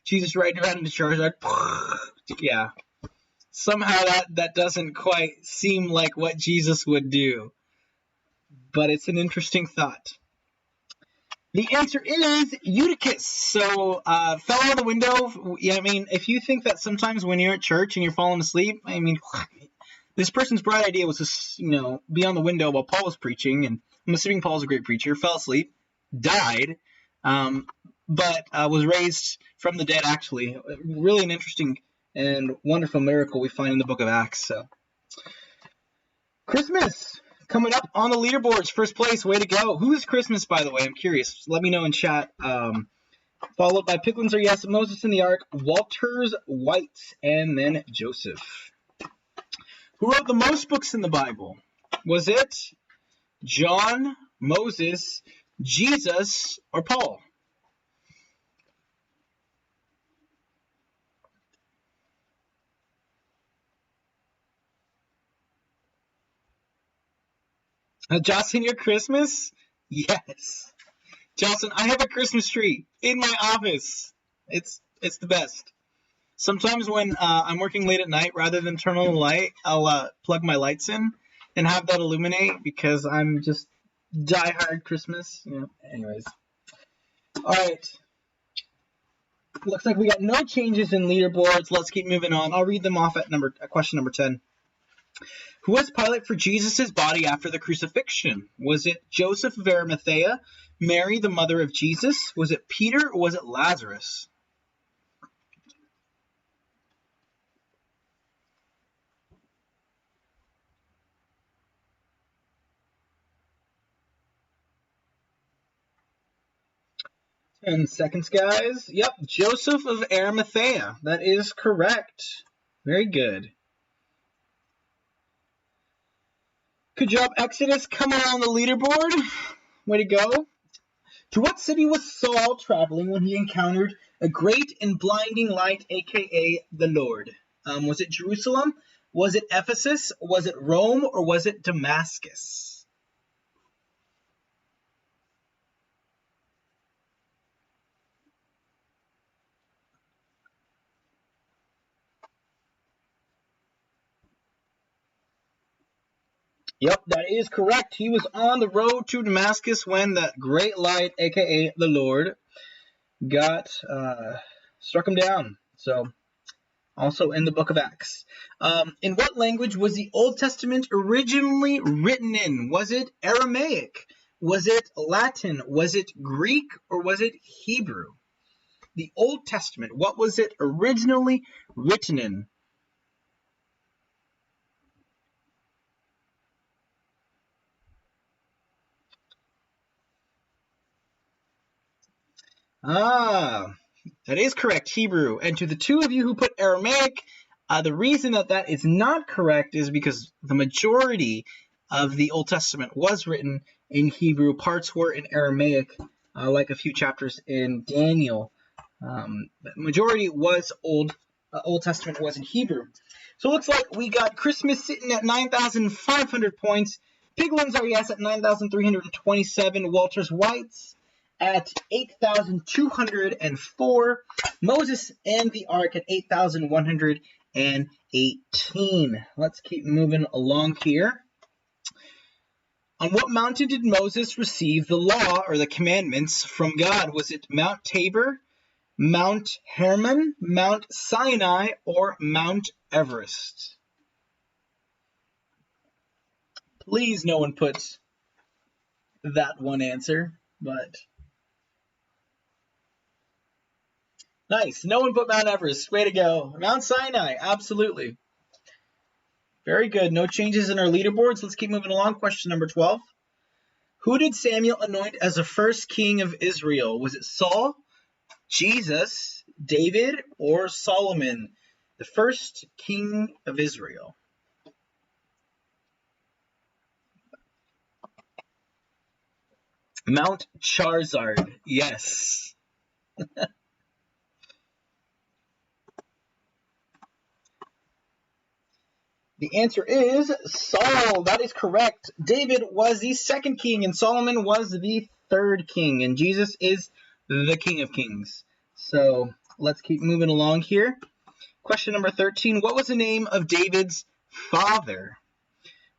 Jesus riding around in the Charizard. Yeah. Somehow that doesn't quite seem like what Jesus would do. But it's an interesting thought. The answer is Eutychus. So, fell out of the window. Yeah, I mean, if you think that sometimes when you're at church and you're falling asleep, I mean, this person's bright idea was to, be on the window while Paul was preaching, and I'm assuming Paul's a great preacher, fell asleep, died, but was raised from the dead, actually. Really an interesting and wonderful miracle we find in the book of Acts. So, Christmas coming up on the leaderboards. First place, way to go. Who is Christmas, by the way? I'm curious. Let me know in chat. Followed by Piglins Are Yes, Moses in the Ark, Walter's White, and then Joseph. Who wrote the most books in the Bible? Was it John, Moses, Jesus, or Paul? Jocelyn, your Christmas? Yes. Jocelyn, I have a Christmas tree in my office. It's the best. Sometimes when I'm working late at night, rather than turn on the light, I'll plug my lights in and have that illuminate because I'm just die-hard Christmas. Anyways. All right. Looks like we got no changes in leaderboards. Let's keep moving on. I'll read them off at question number 10. Who was Pilate for Jesus' body after the crucifixion? Was it Joseph of Arimathea, Mary, the mother of Jesus? Was it Peter, or was it Lazarus? 10 seconds, guys. Yep, Joseph of Arimathea. That is correct. Very good. Good job, Exodus, coming on the leaderboard. Way to go. To what city was Saul traveling when he encountered a great and blinding light, aka the Lord? Was it Jerusalem? Was it Ephesus? Was it Rome? Or was it Damascus? Yep, that is correct. He was on the road to Damascus when that great light, aka the Lord, got struck him down. So, also in the book of Acts. In what language was the Old Testament originally written in? Was it Aramaic? Was it Latin? Was it Greek? Or was it Hebrew? The Old Testament, what was it originally written in? Ah, that is correct, Hebrew. And to the two of you who put Aramaic, the reason that that is not correct is because the majority of the Old Testament was written in Hebrew. Parts were in Aramaic, like a few chapters in Daniel. The majority was Old Testament was in Hebrew. So it looks like we got Christmas sitting at 9,500 points. Piglins are yes at 9,327. Walter's Whites at 8,204. Moses and the Ark at 8,118. Let's keep moving along here. On what mountain did Moses receive the law or the commandments from God? Was it Mount Tabor, Mount Hermon, Mount Sinai, or Mount Everest? Please, no one puts that one answer, but nice. No one put Mount Everest. Way to go. Mount Sinai, absolutely. Very good. No changes in our leaderboards. Let's keep moving along. Question number 12. Who did Samuel anoint as the first king of Israel? Was it Saul, Jesus, David, or Solomon, the first king of Israel? Mount Charzard, yes. The answer is Saul. That is correct. David was the second king, and Solomon was the third king, and Jesus is the King of Kings. So let's keep moving along here. Question number 13. What was the name of David's father?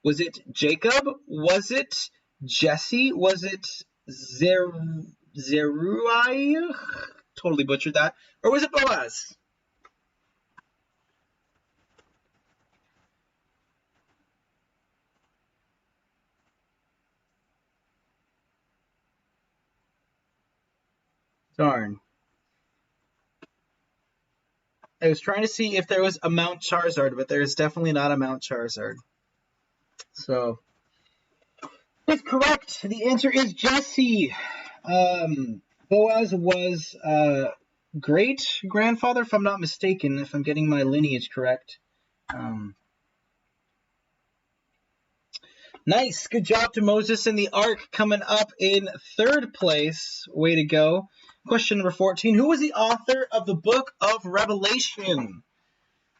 Was it Jacob? Was it Jesse? Was it Zeruiah? Totally butchered that. Or was it Boaz? Darn. I was trying to see if there was a Mount Charizard, but there's definitely not a Mount Charizard. So, that's correct. The answer is Jesse. Boaz was great grandfather, if I'm not mistaken, if I'm getting my lineage correct. Nice. Good job to Moses and the Ark coming up in third place. Way to go. Question number 14. Who was the author of the book of Revelation?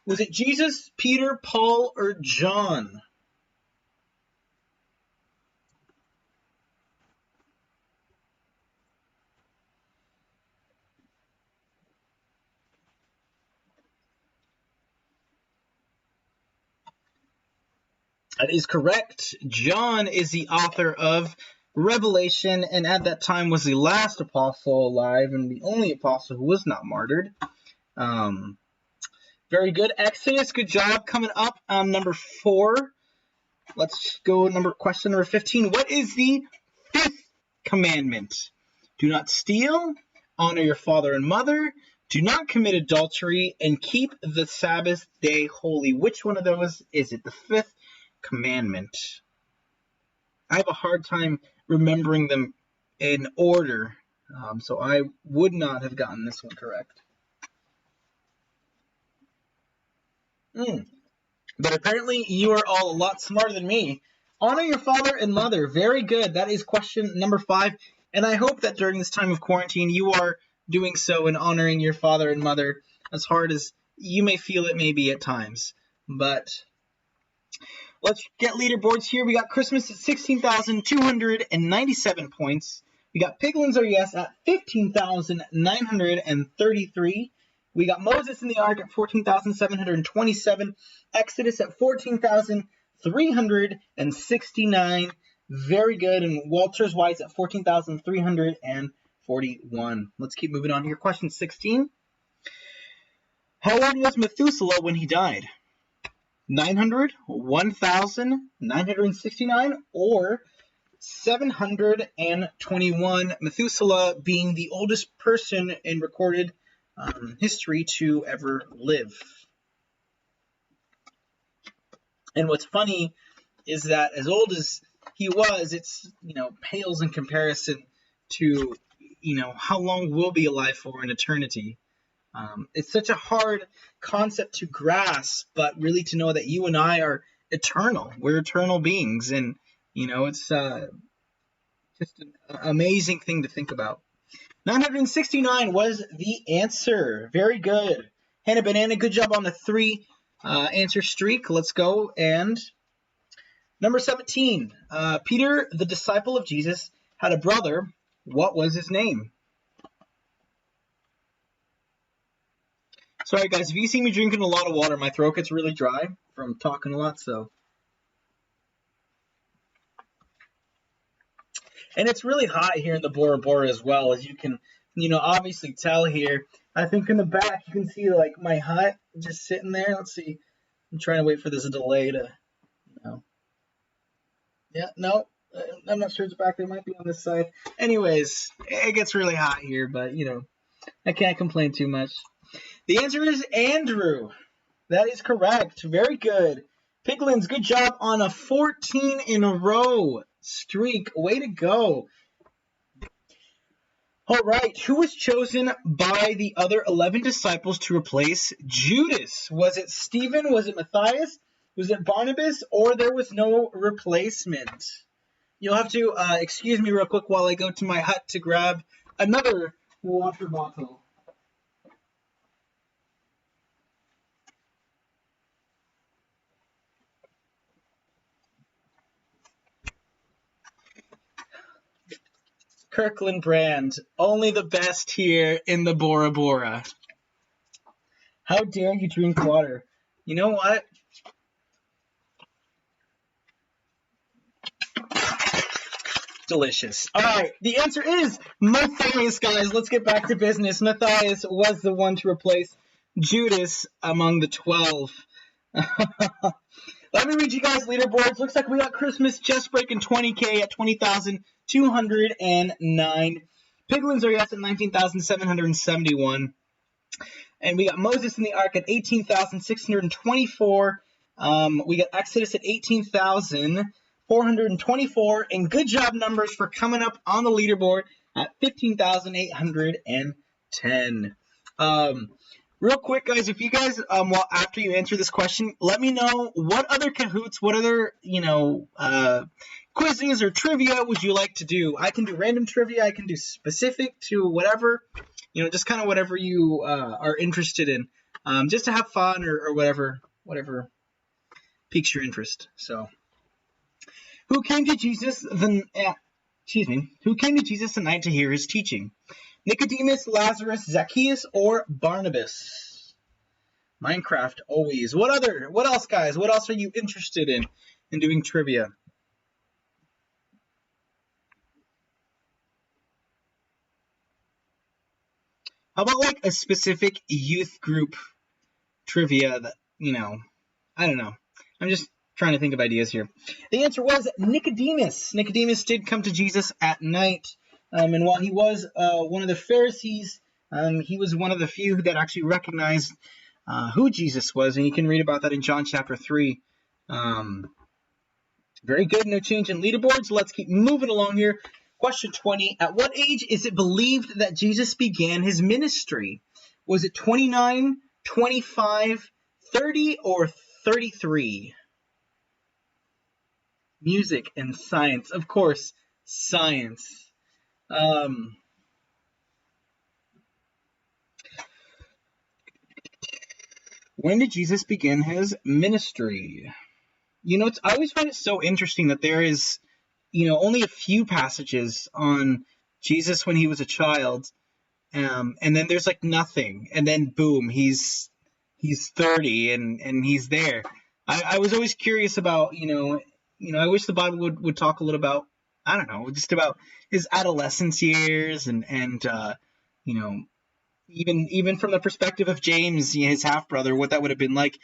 Was it Jesus, Peter, Paul, or John? That is correct. John is the author of Revelation, and at that time was the last apostle alive and the only apostle who was not martyred. Very good. Exodus, good job coming up on number 4. Let's go question number 15. What is the 5th commandment? Do not steal, honor your father and mother, do not commit adultery, and keep the Sabbath day holy. Which one of those is it? The 5th commandment. I have a hard time remembering them in order, so I would not have gotten this one correct. But apparently you are all a lot smarter than me. Honor your father and mother. Very good. That is question number 5. And I hope that during this time of quarantine, you are doing so and honoring your father and mother, as hard as you may feel it may be at times. But let's get leaderboards here. We got Christmas at 16,297 points. We got Piglins Are Yes at 15,933. We got Moses in the Ark at 14,727. Exodus at 14,369. Very good. And Walter's Wise at 14,341. Let's keep moving on here. Question 16. How old was Methuselah when he died? 900, 1,000, 969, or 721, Methuselah being the oldest person in recorded history to ever live. And what's funny is that as old as he was, it's, pales in comparison to, how long we'll be alive for in eternity. It's such a hard concept to grasp, but really to know that you and I are eternal. We're eternal beings, and it's just an amazing thing to think about. 969 was the answer. Very good. Hannah Banana, good job on the 3 answer streak. Let's go. And number 17. Peter, the disciple of Jesus, had a brother. What was his name? Sorry, guys, if you see me drinking a lot of water, my throat gets really dry from talking a lot, so. And it's really hot here in the Bora Bora as well, as you can, obviously tell here. I think in the back you can see, like, my hut just sitting there. Let's see. I'm trying to wait for this delay to, Yeah, no, I'm not sure it's back there. It might be on this side. Anyways, it gets really hot here, but, I can't complain too much. The answer is Andrew. That is correct. Very good. Piglins, good job on a 14 in a row streak. Way to go. All right. Who was chosen by the other 11 disciples to replace Judas? Was it Stephen? Was it Matthias? Was it Barnabas? Or there was no replacement? You'll have to excuse me real quick while I go to my hut to grab another water bottle. Kirkland brand. Only the best here in the Bora Bora. How dare you drink water? You know what? Delicious. All right, the answer is Matthias, guys. Let's get back to business. Matthias was the one to replace Judas among the 12. Let me read you guys leaderboards. Looks like we got Christmas just breaking 20K at 20,209. Piglins Are Yes at 19,771. And we got Moses in the Ark at 18,624. We got Exodus at 18,424. And good job numbers for coming up on the leaderboard at 15,810. Real quick, guys, if you guys, after you answer this question, let me know what other Kahoots, what other, quizzes or trivia would you like to do? I can do random trivia. I can do specific to whatever, just kind of whatever you are interested in, just to have fun or whatever piques your interest. So, who came to Jesus the night to hear his teaching? Nicodemus, Lazarus, Zacchaeus, or Barnabas? Minecraft always. What else, guys? What else are you interested in doing trivia? How about like a specific youth group trivia that, I don't know. I'm just trying to think of ideas here. The answer was Nicodemus. Nicodemus did come to Jesus at night. And while he was one of the Pharisees, he was one of the few that actually recognized who Jesus was. And you can read about that in John chapter 3. Very good. No change in leaderboards. Let's keep moving along here. Question 20. At what age is it believed that Jesus began his ministry? Was it 29, 25, 30, or 33? Music and science. Of course, science. When did Jesus begin his ministry? I always find it so interesting that there is, only a few passages on Jesus when he was a child, and then there's like nothing, and then boom, he's 30 and he's there. I was always curious about, I wish the Bible would talk a little about, I don't know, just about his adolescence years and you know, even from the perspective of James, his half brother, what that would have been like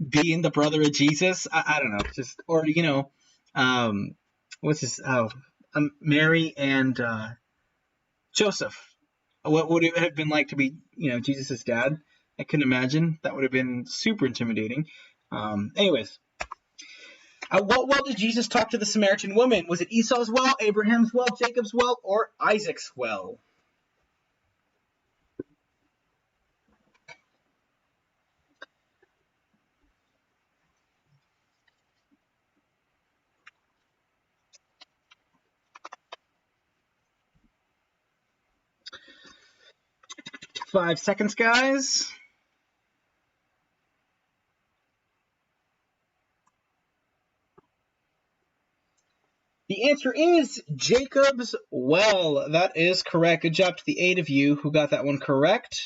being the brother of Jesus. I don't know, just or um, what's his Mary and Joseph. What would it have been like to be, Jesus' dad? I can imagine that would have been super intimidating. Anyways, at what well did Jesus talk to the Samaritan woman? Was it Esau's well, Abraham's well, Jacob's well, or Isaac's well? Five seconds, guys. The answer is Jacob's well. That is correct. Good job to the 8 of you who got that one correct.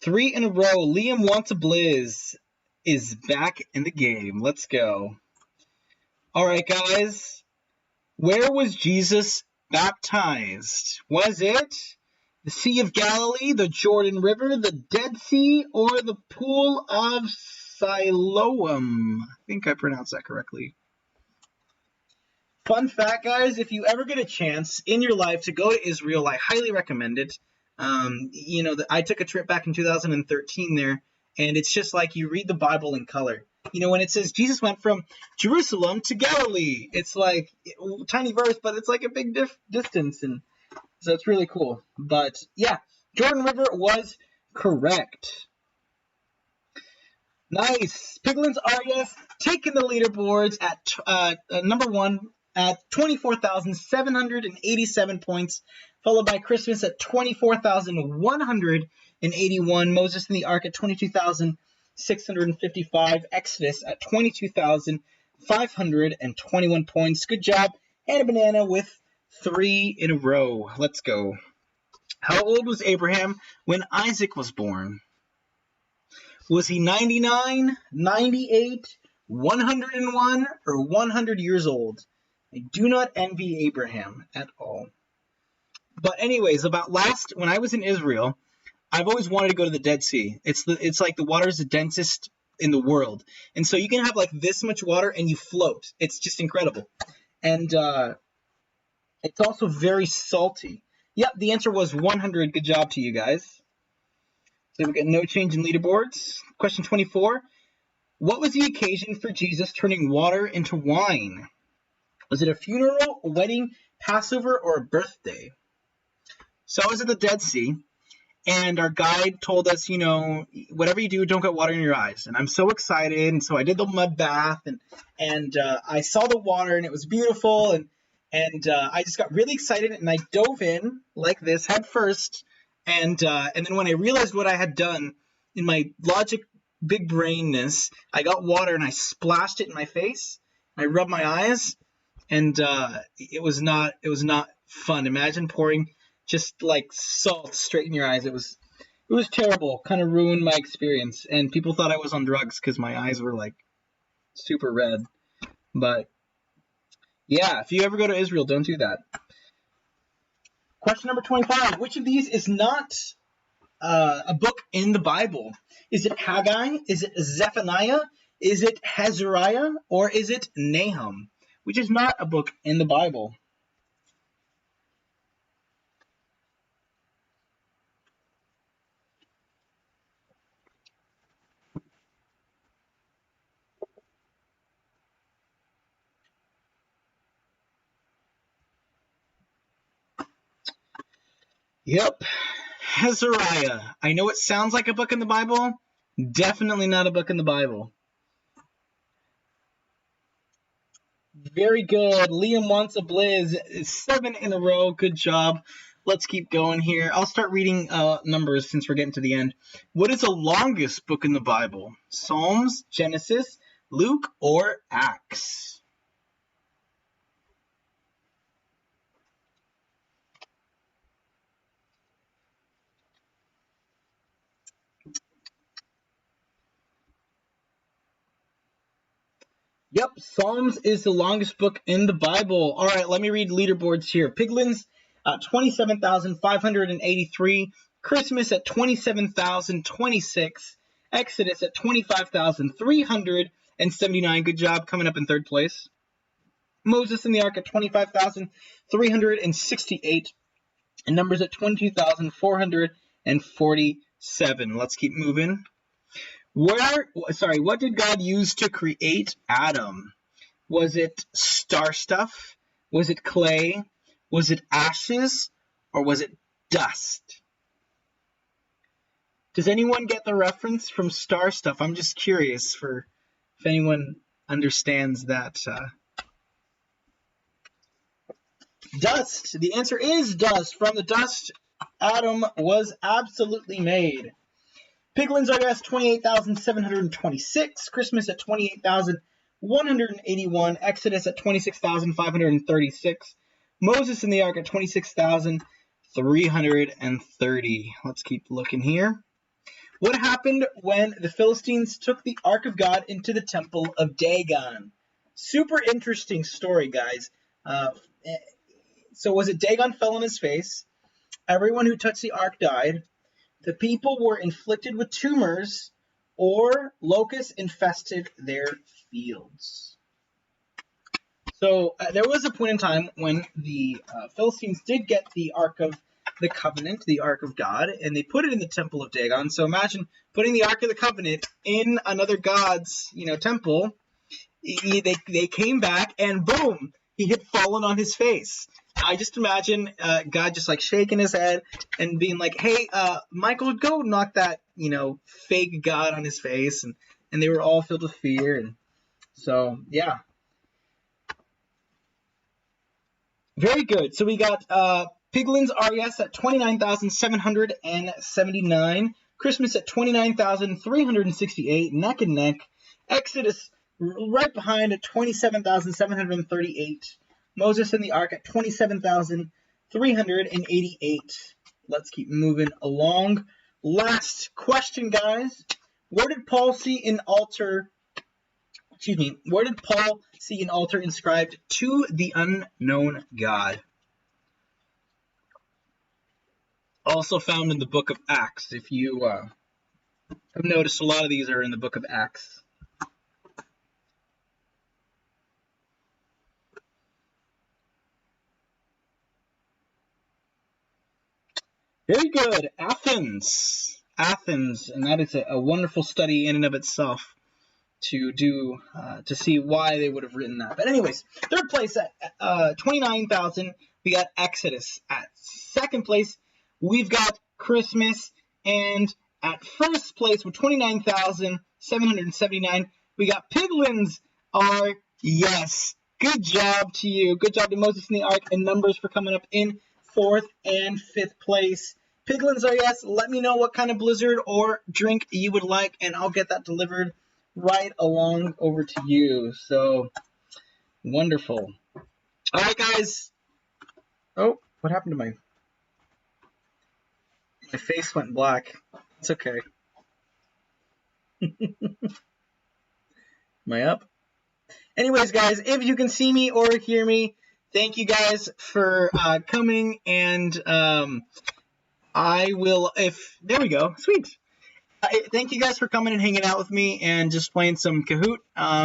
3 in a row. Liam Wants a Blizz is back in the game. Let's go. All right, guys. Where was Jesus baptized? Was it the Sea of Galilee, the Jordan River, the Dead Sea, or the Pool of Siloam? I think I pronounced that correctly. Fun fact, guys, if you ever get a chance in your life to go to Israel, I highly recommend it. I took a trip back in 2013 there, and it's just like you read the Bible in color. When it says Jesus went from Jerusalem to Galilee, it's like tiny verse, but it's like a big distance, and so it's really cool. But yeah, Jordan River was correct. Nice. Piglins Arya taking the leaderboards at number 1 at 24,787 points, followed by Christmas at 24,181, Moses in the Ark at 22,655, Exodus at 22,521 points. Good job. Hannah Banana with 3 in a row. Let's go. How old was Abraham when Isaac was born? Was he 99, 98, 101, or 100 years old? I do not envy Abraham at all. But anyways, when I was in Israel, I've always wanted to go to the Dead Sea. It's like the water is the densest in the world. And so you can have like this much water and you float. It's just incredible. And it's also very salty. Yep, the answer was 100. Good job to you guys. So we get no change in leaderboards. Question 24. What was the occasion for Jesus turning water into wine? Was it a funeral, a wedding, Passover, or a birthday? So I was at the Dead Sea, and our guide told us, whatever you do, don't get water in your eyes. And I'm so excited, and so I did the mud bath, and I saw the water, and it was beautiful, and I just got really excited, and I dove in like this, head first, and then when I realized what I had done, in my logic big brainness, I got water, and I splashed it in my face, I rubbed my eyes, and it was not fun. Imagine pouring just like salt straight in your eyes. It was terrible. Kind of ruined my experience, and people thought I was on drugs because my eyes were like super red. But yeah, if you ever go to Israel, don't do that. Question number 25. Which of these is not a book in the Bible? Is it Haggai? Is it Zephaniah? Is it Azariah? Or is it Nahum? Which is not a book in the Bible. Yep, Azariah. I know it sounds like a book in the Bible. Definitely not a book in the Bible. Very good. Liam wants a blizz. 7 in a row. Good job. Let's keep going here. I'll start reading numbers since we're getting to the end. What is the longest book in the Bible? Psalms, Genesis, Luke, or Acts? Yep, Psalms is the longest book in the Bible. All right, let me read leaderboards here. Piglins, 27,583. Christmas at 27,026. Exodus at 25,379. Good job coming up in third place. Moses in the Ark at 25,368. And Numbers at 22,447. Let's keep moving. What did God use to create Adam? Was it star stuff? Was it clay? Was it ashes? Or was it dust? Does anyone get the reference from star stuff? I'm just curious if anyone understands that. Dust. The answer is dust. From the dust, Adam was absolutely made. Piglins are at 28,726. Christmas at 28,181. Exodus at 26,536. Moses in the Ark at 26,330. Let's keep looking here. What happened when the Philistines took the Ark of God into the temple of Dagon? Super interesting story, guys. So was it Dagon fell on his face? Everyone who touched the Ark died. The people were inflicted with tumors, or locusts infested their fields. So there was a point in time when the Philistines did get the Ark of the Covenant, the Ark of God, and they put it in the temple of Dagon. So imagine putting the Ark of the Covenant in another god's, temple. They came back, and boom, he had fallen on his face. I just imagine God just like shaking his head and being like, "Hey, Michael, go knock that, fake God on his face," and they were all filled with fear, and so yeah, very good. So we got Piglins RES at 29,779, Christmas at 29,368, neck and neck. Exodus right behind at 27,738. Moses in the Ark at 27,388. Let's keep moving along. Last question, guys. Where did Paul see an altar inscribed to the unknown God? Also found in the book of Acts. If you have noticed, a lot of these are in the book of Acts. Very good. Athens, and that is a wonderful study in and of itself to do to see why they would have written that. But anyways, third place at 29,000, we got Exodus. At second place, we've got Christmas, and at first place with 29,779, we got Piglins are yes. Good job to you. Good job to Moses in the Ark and Numbers for coming up in 4th and 5th place. Piglins are yes. Let me know what kind of blizzard or drink you would like, and I'll get that delivered right along over to you. So, wonderful. All right, guys. Oh, what happened to my face went black. It's okay. Am I up? Anyways, guys, if you can see me or hear me, thank you guys for coming, and I will, there we go, sweet. Thank you guys for coming and hanging out with me and just playing some Kahoot.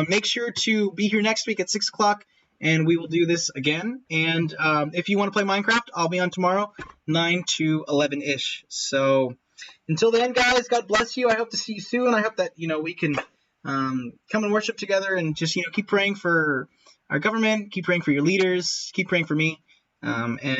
Make sure to be here next week at 6 o'clock, and we will do this again. And if you want to play Minecraft, I'll be on tomorrow, 9 to 11-ish. So until then, guys, God bless you. I hope to see you soon. I hope that, we can come and worship together and just, keep praying for our government, keep praying for your leaders, keep praying for me. And